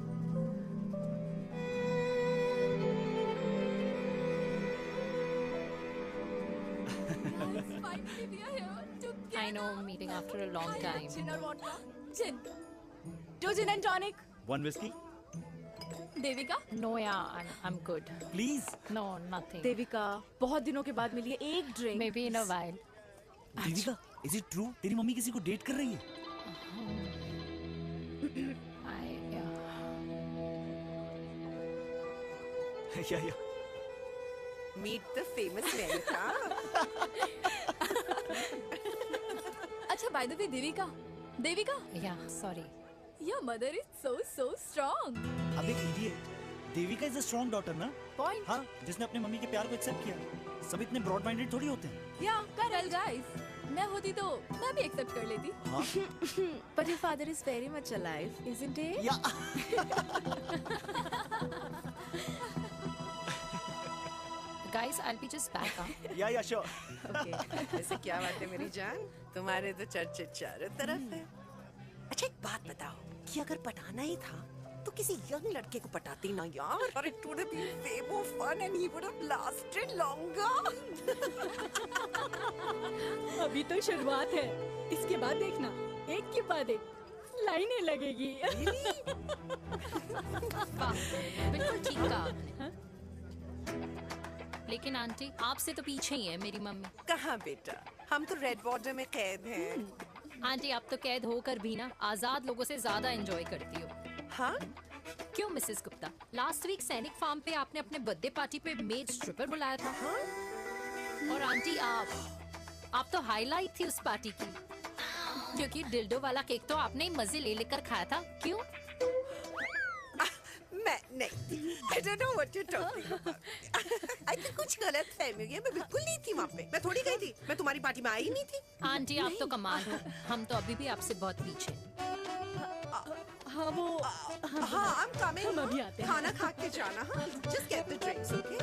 Finally, we are here together. I know, meeting after a long time. Gin or vodka? Gin. 2 gin and tonic. 1 whiskey? Devika? No, yeah, I'm good. Please. No, nothing. Devika, बहुत दिनों के बाद मिली है, एक drink. Maybe in a while. Devika, is it true? तेरी mummy किसी को date कर रही है? Yeah. Meet the famous America. अच्छा, by the way, Devika? Yeah, sorry. Your mother is so strong. अब एक idiot. Devika is a strong daughter ना? Point. हाँ, जिसने अपने मम्मी के प्यार को एक्सेप्ट किया। सब इतने ब्रॉड माइंडेड थोड़ी होते हैं। Yeah, correct, guys. मैं होती तो मैं भी एक्सेप्ट कर लेती। हाँ? But your father is very much alive, isn't he? Yeah. Guys, I'll be just back. Yeah, sure. Okay. ऐसे क्या बात है मेरी जान? तुम्हारे तो चर्चे चारों तरफ है। अच्छा एक बात बताओ, कि अगर पटाना ही था तो किसी यंग लड़के को पटाती ना यार। और it would have been way more fun and he would have lasted longer. अभी तो शुरुआत है, इसके बाद देखना, एक के बाद एक लाइनें लगेगी। बिल्कुल ठीक कहा आपने। लेकिन आंटी, आपसे तो पीछे ही है मेरी मम्मी। कहाँ बेटा, हम तो रेड वाटर में कैद हैं। आंटी, आप तो कैद होकर भी ना आजाद लोगों से ज्यादा एंजॉय करती हो। हाँ? क्यों मिसेस गुप्ता, लास्ट वीक सैनिक फार्म पे आपने अपने बर्थडे पार्टी पे मेड स्ट्रिपर बुलाया था। हाँ? और आंटी, आप तो हाईलाइट थी उस पार्टी की, क्योंकि डिल्डो वाला केक तो आपने ही मजे ले लेकर खाया था। क्यों? मैं नहीं, I don't know what you're talking about. I think कुछ गलत फहमी हुई है, मैं बिल्कुल नहीं थी वहाँ पे। मैं थोड़ी गई थी, मैं तुम्हारी पार्टी में आई ही नहीं थी। आंटी, आप तो कमाल हो, हम तो अभी भी आपसे बहुत पीछे। हाँ वो हाँ, I'm coming. हम अभी आते हैं। खाना खा के जाना। हाँ, just get the drinks, okay?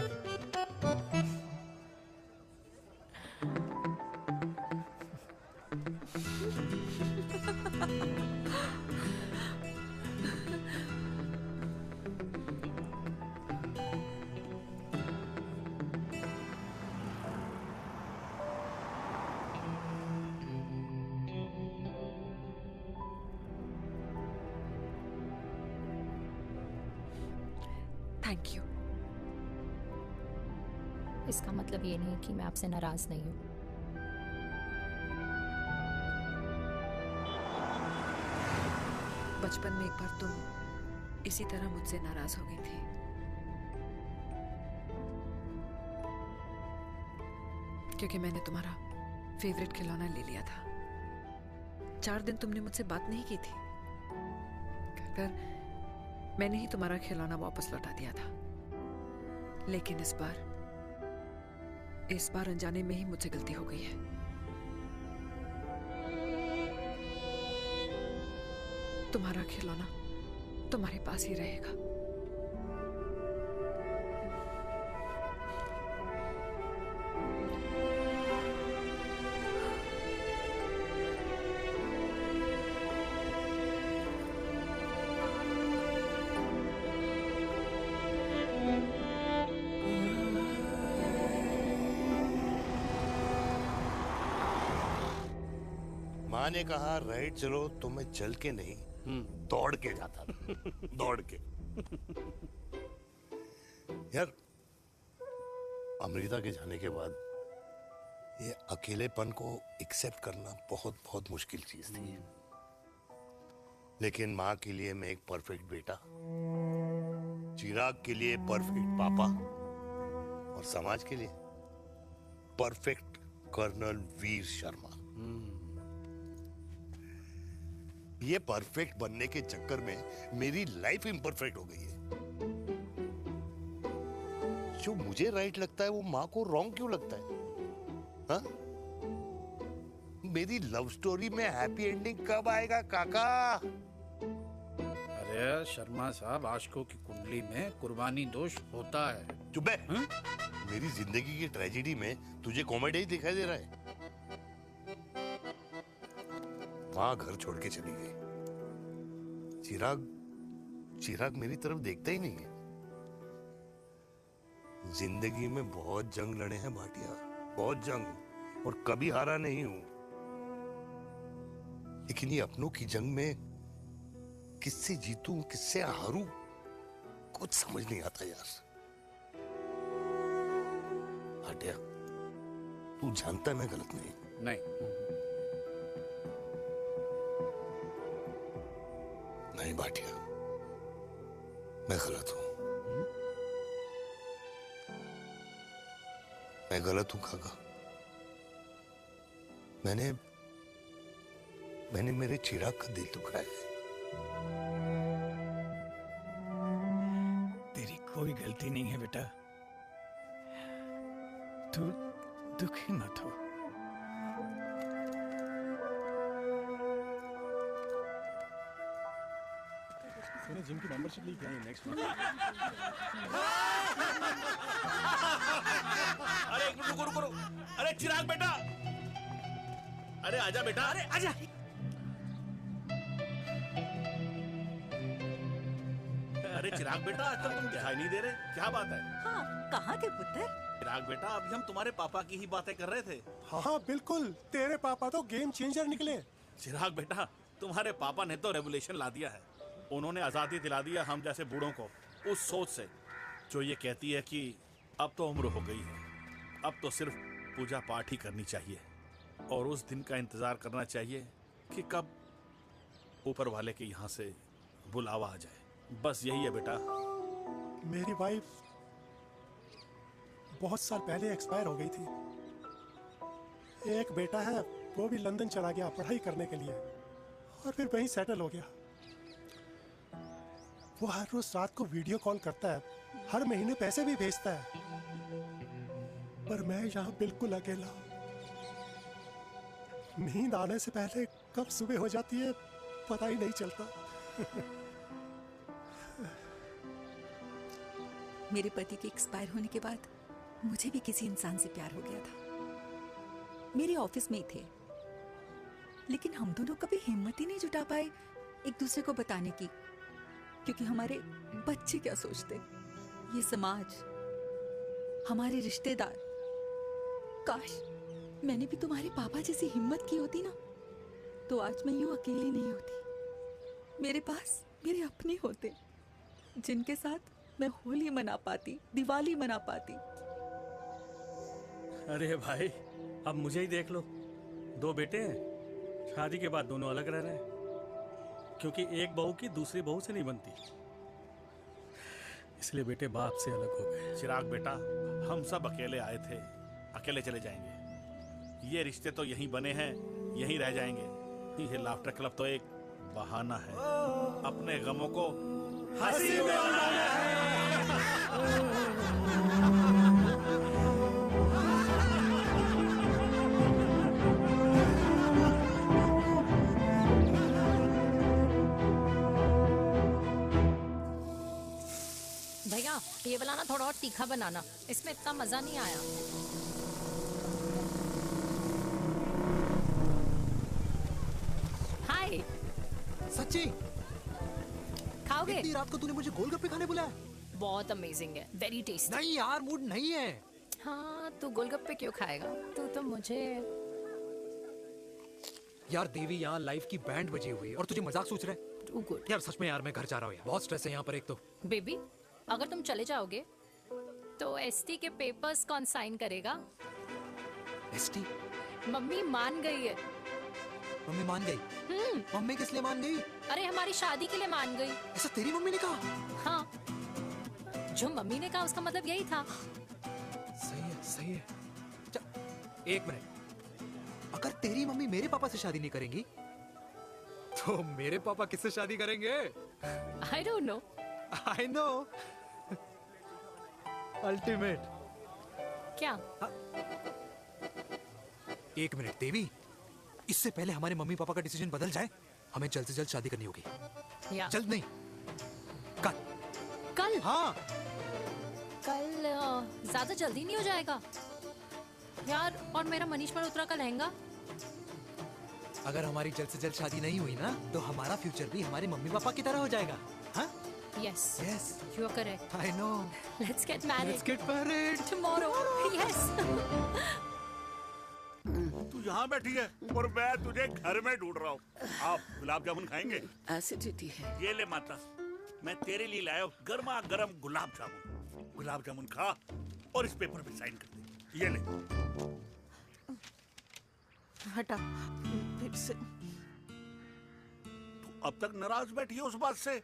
Thank you. इसका मतलब ये नहीं कि मैं आपसे नाराज नहीं हूँ। बचपन में एक बार तुम इसी तरह मुझसे नाराज हो गई थी। क्योंकि मैंने तुम्हारा फेवरेट खिलौना ले लिया था। 4 दिन तुमने मुझसे बात नहीं की थी। पर मैंने ही तुम्हारा खिलौना वापस लौटा दिया था। लेकिन इस बार अनजाने में ही मुझसे गलती हो गई है। तुम्हारा खिलौना तुम्हारे पास ही रहेगा। माँ ने कहा राइट चलो तो मैं चल के नहीं दौड़ के जाता था। दौड़ के। यार अमृता के जाने के बाद ये अकेलेपन को एक्सेप्ट करना बहुत बहुत मुश्किल चीज थी। लेकिन माँ के लिए मैं एक परफेक्ट बेटा, चिराग के लिए परफेक्ट पापा और समाज के लिए परफेक्ट कर्नल वीर शर्मा। ये परफेक्ट बनने के चक्कर में मेरी लाइफ इम्परफेक्ट हो गई है। जो मुझे राइट लगता है वो माँ को रॉन्ग क्यों लगता है? हाँ? मेरी लव स्टोरी में हैप्पी एंडिंग कब आएगा काका? अरे शर्मा साहब, आशिकों की कुंडली में कुर्बानी दोष होता है। चुप है। मेरी जिंदगी की ट्रेजेडी में तुझे कॉमेडी ही दिखाई दे रहा है। माँ घर छोड़ के चली गई। चिराग मेरी तरफ देखता ही नहीं है। जिंदगी में बहुत जंग लड़े हैं भाटिया, बहुत जंग, और कभी हारा नहीं हूं। लेकिन ये अपनों की जंग में किससे जीतूं किससे हारूं कुछ समझ नहीं आता यार। भाटिया तू जानता है मैं गलत नहीं। नहीं भाटिया, मैं गलत हूं। मैं गलत हूं काका। मैंने मेरे चिराग का दिल दुखाया है। तेरी कोई गलती नहीं है बेटा, तू दुखी मत हो। मैंने जिम की मेंबरशिप ली क्या है नेक्स्ट मंथ। अरे एक मिनट रुको। अरे चिराग बेटा, अरे आजा बेटा, अरे आजा। अरे चिराग बेटा, आजकल तुम दिखाई नहीं दे रहे, क्या बात है? हाँ, कहाँ थे पुत्र? चिराग बेटा, अभी हम तुम्हारे पापा की ही बातें कर रहे थे। हाँ बिल्कुल, तेरे पापा तो गेम चेंजर निकले। चिराग बेटा, तुम्हारे पापा ने तो रेवोल्यूशन ला दिया है। उन्होंने आजादी दिला दिया हम जैसे बूढ़ों को, उस सोच से जो ये कहती है कि अब तो उम्र हो गई है, अब तो सिर्फ पूजा पाठ ही करनी चाहिए और उस दिन का इंतजार करना चाहिए कि कब ऊपर वाले के यहाँ से बुलावा आ जाए। बस यही है बेटा। मेरी वाइफ बहुत साल पहले एक्सपायर हो गई थी। एक बेटा है, वो भी लंदन चला गया पढ़ाई करने के लिए और फिर वहीं सेटल हो गया। वो हर रोज रात को वीडियो कॉल करता है, हर महीने पैसे भी भेजता है, पर मैं यहाँ बिल्कुल अकेला। नींद आने से पहले कब सुबह हो जाती है पता ही नहीं चलता। मेरे पति के एक्सपायर होने के बाद मुझे भी किसी इंसान से प्यार हो गया था। मेरे ऑफिस में ही थे, लेकिन हम दोनों कभी हिम्मत ही नहीं जुटा पाए एक दूसरे को बताने की, क्योंकि हमारे बच्चे क्या सोचते, ये समाज, हमारे रिश्तेदार। काश मैंने भी तुम्हारे पापा जैसी हिम्मत की होती ना, तो आज मैं यूं अकेली नहीं होती। मेरे पास मेरे अपने होते, जिनके साथ मैं होली मना पाती, दिवाली मना पाती। अरे भाई, अब मुझे ही देख लो, 2 बेटे हैं, शादी के बाद दोनों अलग रह रहे हैं, क्योंकि एक बहू की दूसरी बहू से नहीं बनती, इसलिए बेटे बाप से अलग हो गए। चिराग बेटा, हम सब अकेले आए थे, अकेले चले जाएंगे। ये रिश्ते तो यहीं बने हैं, यहीं रह जाएंगे। ये लाफ्टर क्लब तो एक बहाना है अपने गमों को हंसी में उड़ाना है। भैया ये वाला ना थोड़ा और तीखा बनाना, इसमें इतना मजा नहीं आया। हाय सच्ची खाओगे? इतनी रात को तूने मुझे गोलगप्पे खाने बुलाया? बहुत अमेजिंग है, वेरी टेस्टी। नहीं यार, मूड नहीं है। हाँ तू गोलगप्पे क्यों खाएगा? तू तो मुझे यार देवी, यहाँ लाइफ की बैंड बजी हुई है और तुझे मजाक सोच रहा है? यार सच में यार, मैं घर जा रहा हूँ यार, बहुत स्ट्रेस है यहाँ पर। एक तो बेबी अगर तुम चले जाओगे तो एसटी के पेपर्स कौन साइन करेगा? एसटी? मम्मी मान गई है। मम्मी मान गई? मम्मी किस लिए मान गई? अरे हमारी शादी के लिए मान गई। ऐसा तेरी मम्मी ने कहा? हाँ, जो मम्मी ने कहा उसका मतलब यही था। सही है, सही है। एक मिनट, अगर तेरी मम्मी मेरे पापा से शादी नहीं करेंगी तो मेरे पापा किससे शादी करेंगे? I don't know. I know. Ultimate. क्या? एक मिनट देवी, इससे पहले हमारे मम्मी पापा का डिसीजन बदल जाए, हमें जल्द से जल्द शादी करनी होगी। जल्द नहीं, कल। कल? हाँ कल ज्यादा जल्दी नहीं हो जाएगा यार? और मेरा मनीष मल्होत्रा का लहंगा? अगर हमारी जल्द से जल्द शादी नहीं हुई ना तो हमारा फ्यूचर भी हमारे मम्मी पापा की तरह हो जाएगा। हाँ? Yes. Yes. You are correct. I know. Let's get married. Let's get married. Tomorrow. Yes. तू यहाँ बैठी है और मैं तुझे घर में ढूंढ रहा हूँ। आप गुलाब जामुन खाएंगे? एसिडिटी है। ये ले माता, मैं तेरे लिए लाया हूँ गर्मा गर्म गुलाब जामुन। गुलाब जामुन खा और इस पेपर पे साइन कर दे। ये ले। हटा फिर से। तू अब तक नाराज बैठी है उस बात से?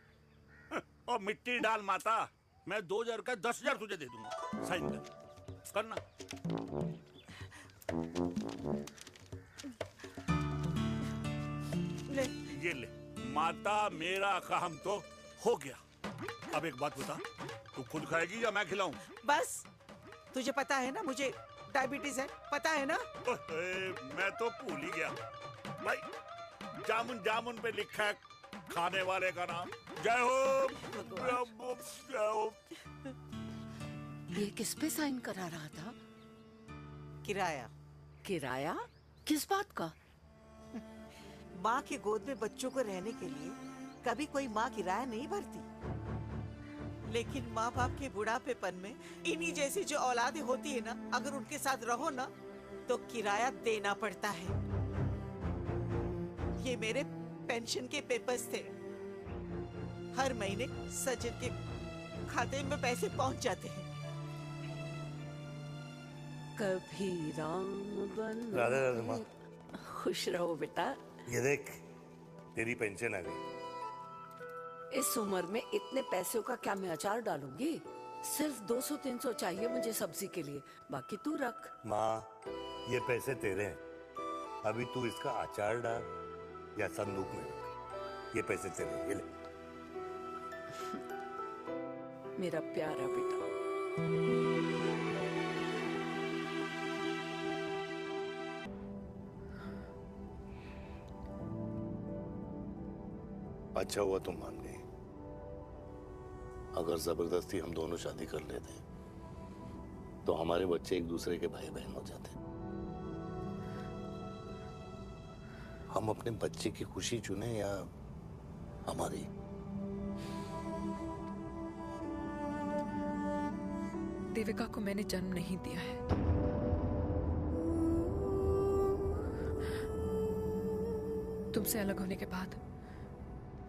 और मिट्टी डाल माता, मैं 2000 का 10,000 तुझे दे दूंगा। साइन कर, करना। ले। ये ले माता, मेरा काम तो हो गया। अब एक बात बता, तू खुद खाएगी या मैं खिलाऊं? बस, तुझे पता है ना मुझे डायबिटीज है, पता है ना? मैं तो भूल ही गया भाई, जामुन जामुन पे लिखा है खाने वाले का नाम। जय हो, जय हो। ये किस पे साइन करा रहा था? किराया। किराया? किस बात का? माँ के गोद में बच्चों को रहने के लिए कभी कोई माँ किराया नहीं भरती, लेकिन माँ बाप के बुढ़ापेपन में इन्हीं जैसी जो औलादें होती है ना, अगर उनके साथ रहो ना तो किराया देना पड़ता है। ये मेरे पेंशन के पेपर्स थे। हर महीने सचिन के खाते में पैसे पहुंच जाते हैं। कभी राम बन। राधे राधे माँ। खुश रहो बेटा। ये देख, तेरी पेंशन आ गई। इस उम्र में इतने पैसों का क्या मैं अचार डालूंगी? सिर्फ 200-300 चाहिए मुझे सब्जी के लिए, बाकी तू रख। माँ, ये पैसे तेरे हैं, अभी तू इसका अचार डाल या संदूक में रख। ये पैसे तेरे हैं, ये ले। मेरा प्यारा बेटा। अच्छा हुआ तुम मान गई। अगर जबरदस्ती हम दोनों शादी कर लेते तो हमारे बच्चे एक दूसरे के भाई बहन हो जाते। हम अपने बच्चे की खुशी चुने या हमारी? देविका को मैंने जन्म नहीं दिया है। तुमसे अलग होने के बाद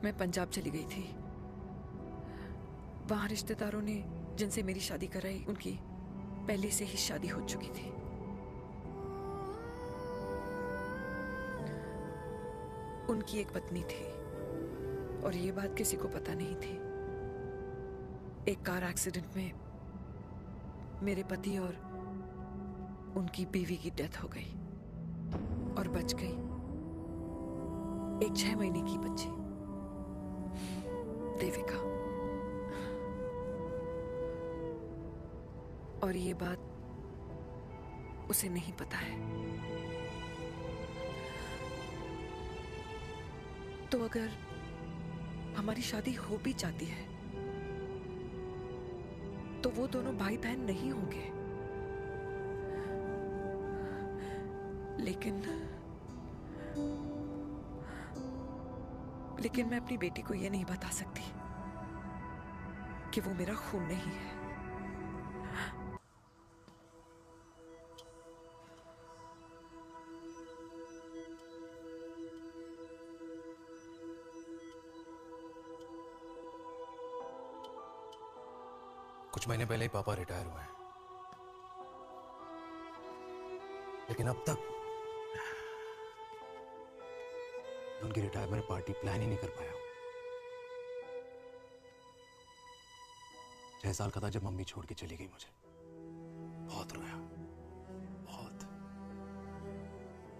मैं पंजाब चली गई थी। वहां रिश्तेदारों ने जिनसे मेरी शादी कराई, उनकी पहले से ही शादी हो चुकी थी। उनकी एक पत्नी थी और ये बात किसी को पता नहीं थी। एक कार एक्सीडेंट में मेरे पति और उनकी बीवी की डेथ हो गई और बच गई एक 6 महीने की बच्ची देविका। और ये बात उसे नहीं पता है। तो अगर हमारी शादी हो भी जाती है तो वो दोनों भाई बहन नहीं होंगे। लेकिन मैं अपनी बेटी को ये नहीं बता सकती कि वो मेरा खून नहीं है। कुछ महीने पहले ही पापा रिटायर हुए हैं, लेकिन अब तक उनकी रिटायरमेंट पार्टी प्लान ही नहीं कर पाया। 6 साल का था जब मम्मी छोड़ के चली गई मुझे। बहुत रोया, बहुत।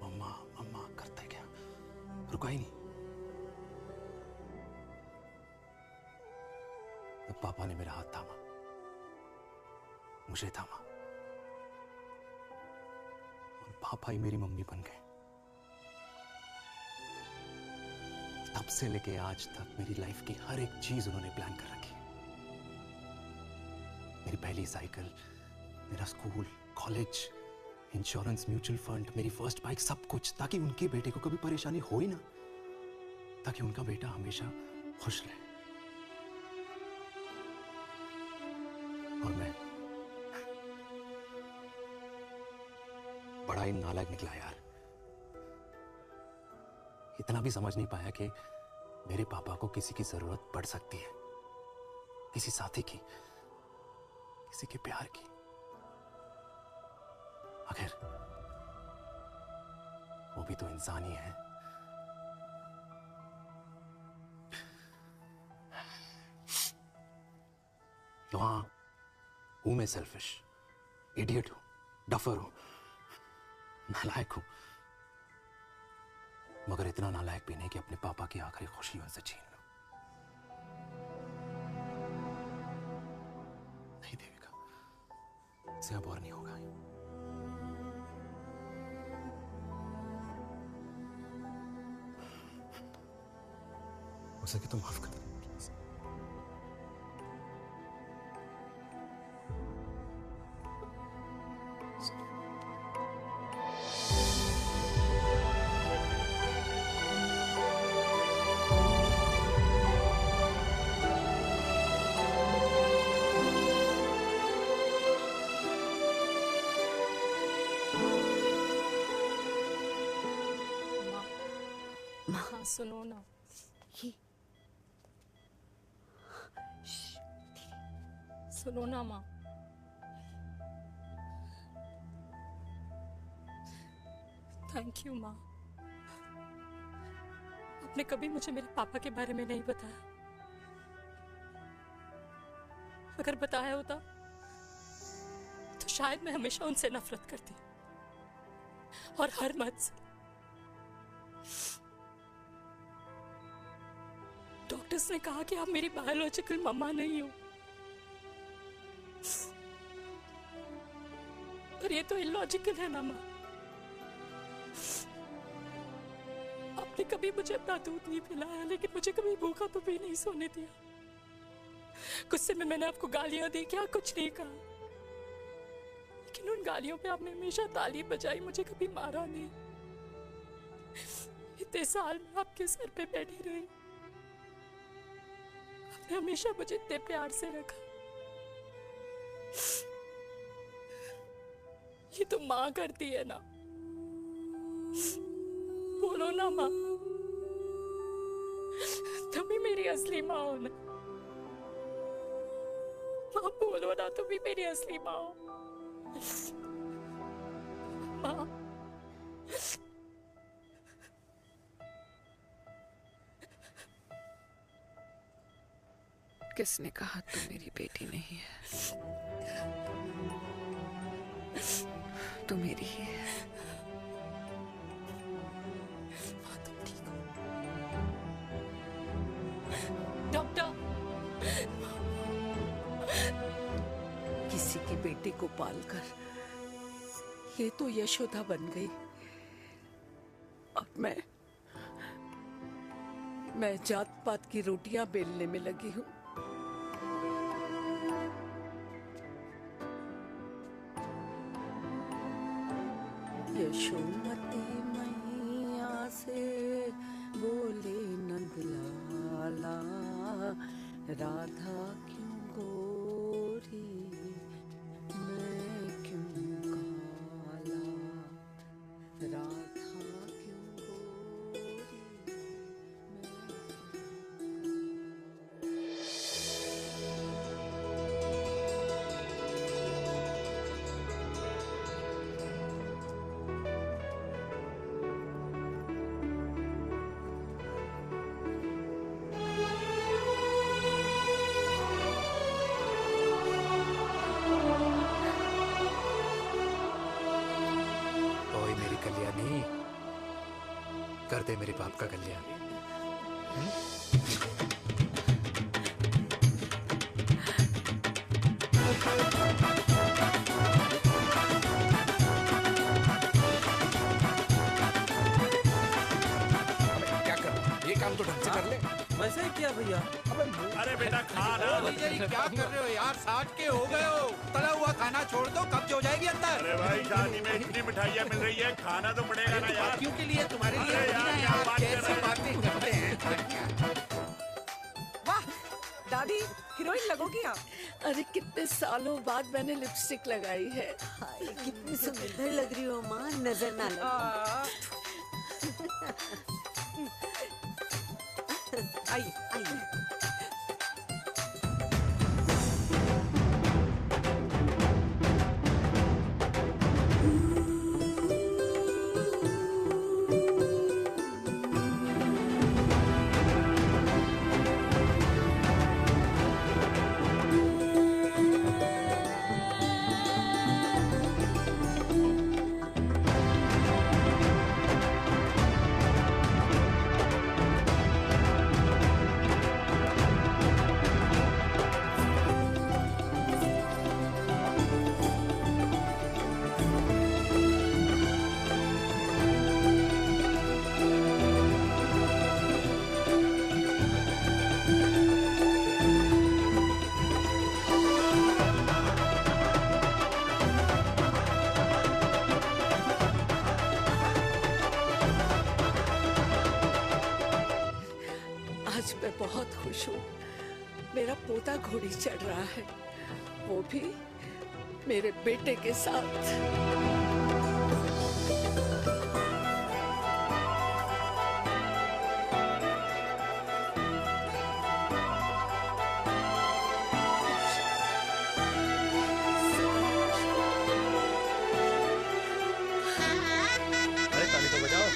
मम्मा मम्मा करते क्या, रुका ही नहीं। तब पापा ने मेरा हाथ थामा, मुझे थामा, और पापा ही मेरी मम्मी बन गए। तब से लेके आज तक मेरी लाइफ की हर एक चीज उन्होंने प्लान कर रखी है। मेरी पहली साइकिल, मेरा school, college, insurance, mutual fund, मेरी फर्स्ट बाइक, सब कुछ, ताकि उनके बेटे को कभी परेशानी हो ही ना, ताकि उनका बेटा हमेशा खुश रहे। और मैं बड़ा ही नालायक निकला यार। इतना भी समझ नहीं पाया कि मेरे पापा को किसी की जरूरत पड़ सकती है, किसी साथी की, किसी के प्यार की। आखिर वो भी तो इंसान ही है। तो हाँ, हूं मैं सेल्फिश, इडियट हूं, डफर हूं, नालायक हूं, मगर इतना नालायक भी नहीं कि अपने पापा की आखिरी खुशी उनसे छीन लूं। नहीं देविका, इससे अब और नहीं होगा। हो सके तो माफ कर दो प्लीज। हाँ सुनो ना, सुनो ना माँ। थैंक यू माँ, आपने कभी मुझे मेरे पापा के बारे में नहीं बताया। अगर बताया होता तो शायद मैं हमेशा उनसे नफरत करती, और हर मत से। डॉक्टर्स ने कहा कि आप मेरी बायोलॉजिकल मम्मा नहीं हो, पर ये तो इलॉजिकल है ना माँ। आपने कभी मुझे अपना दूध नहीं पिलाया, लेकिन मुझे कभी भूखा तो भी नहीं सोने दिया। गुस्से में मैंने आपको गालियां दी, क्या कुछ नहीं कहा, लेकिन उन गालियों पे आपने हमेशा ताली बजाई, मुझे कभी मारा नहीं। इतने साल में आपके सर पे बैठी रही, आपने हमेशा मुझे इतने प्यार से रखा। ये तो माँ करती है ना, बोलो ना माँ, तुम ही मेरी असली माँ हो ना। माँ बोलो ना, तुम ही मेरी असली माँ हो। माँ किसने कहा तू मेरी बेटी नहीं है? तू मेरी ही है। माँ तुम ठीक हो? बेटी को पालकर ये तो यशोदा बन गई। अब मैं जात पात की रोटियां बेलने में लगी हूँ। यशोमती मैया से बोले नंदलाला, राधा क्यों गोरी मैं क्यों काला, राधा क्यों गोरी। ओए मेरी कल्याणी, कर दे मेरे बाप का कल्याण। क्या कर, ये काम तो ढंग से कर ले। वैसे ही किया भैया। अरे बेटा खा ना। भतीजा जी क्या कर रहे हो यार, 60 के हो गए हो। तला हुआ खाना छोड़ दो, कब्ज हो जाएगी अंदर। अरे भाई शादी में इतनी मिठाइयाँ मिल रही है, खाना तो पड़ेगा ना यार। क्यों के लिए तुम्हारे लिए अरे यार, क्या बात कर कैसी रहे बातें करते हैं। वाह दादी, हीरोइन लगोगी आप। अरे कितने सालों बाद मैंने लिपस्टिक लगाई है। हाय कितनी सुंदर लग रही हो माँ, नजर ना लगे। आइए आइए। आज मैं बहुत खुश हूँ। मेरा पोता घोड़ी चढ़ रहा है, वो भी मेरे बेटे के साथ। अरे ताली तो बजाओ।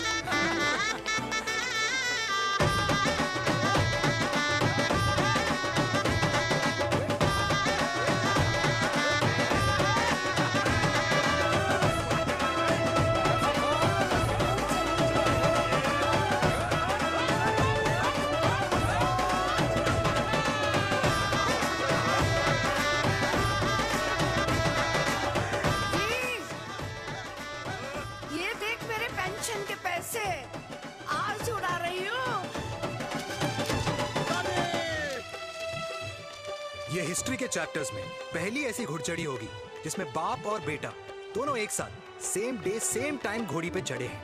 ये देख मेरे पेंशन के पैसे आज उड़ा रही हूँ। ये हिस्ट्री के चैप्टर्स में पहली ऐसी घुड़चढ़ी होगी जिसमें बाप और बेटा दोनों एक साथ सेम डे सेम टाइम घोड़ी पे चढ़े हैं।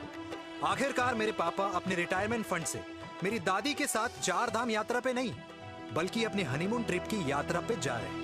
आखिरकार मेरे पापा अपने रिटायरमेंट फंड से मेरी दादी के साथ 4 धाम यात्रा पे नहीं बल्कि अपने हनीमून ट्रिप की यात्रा पे जा रहे हैं।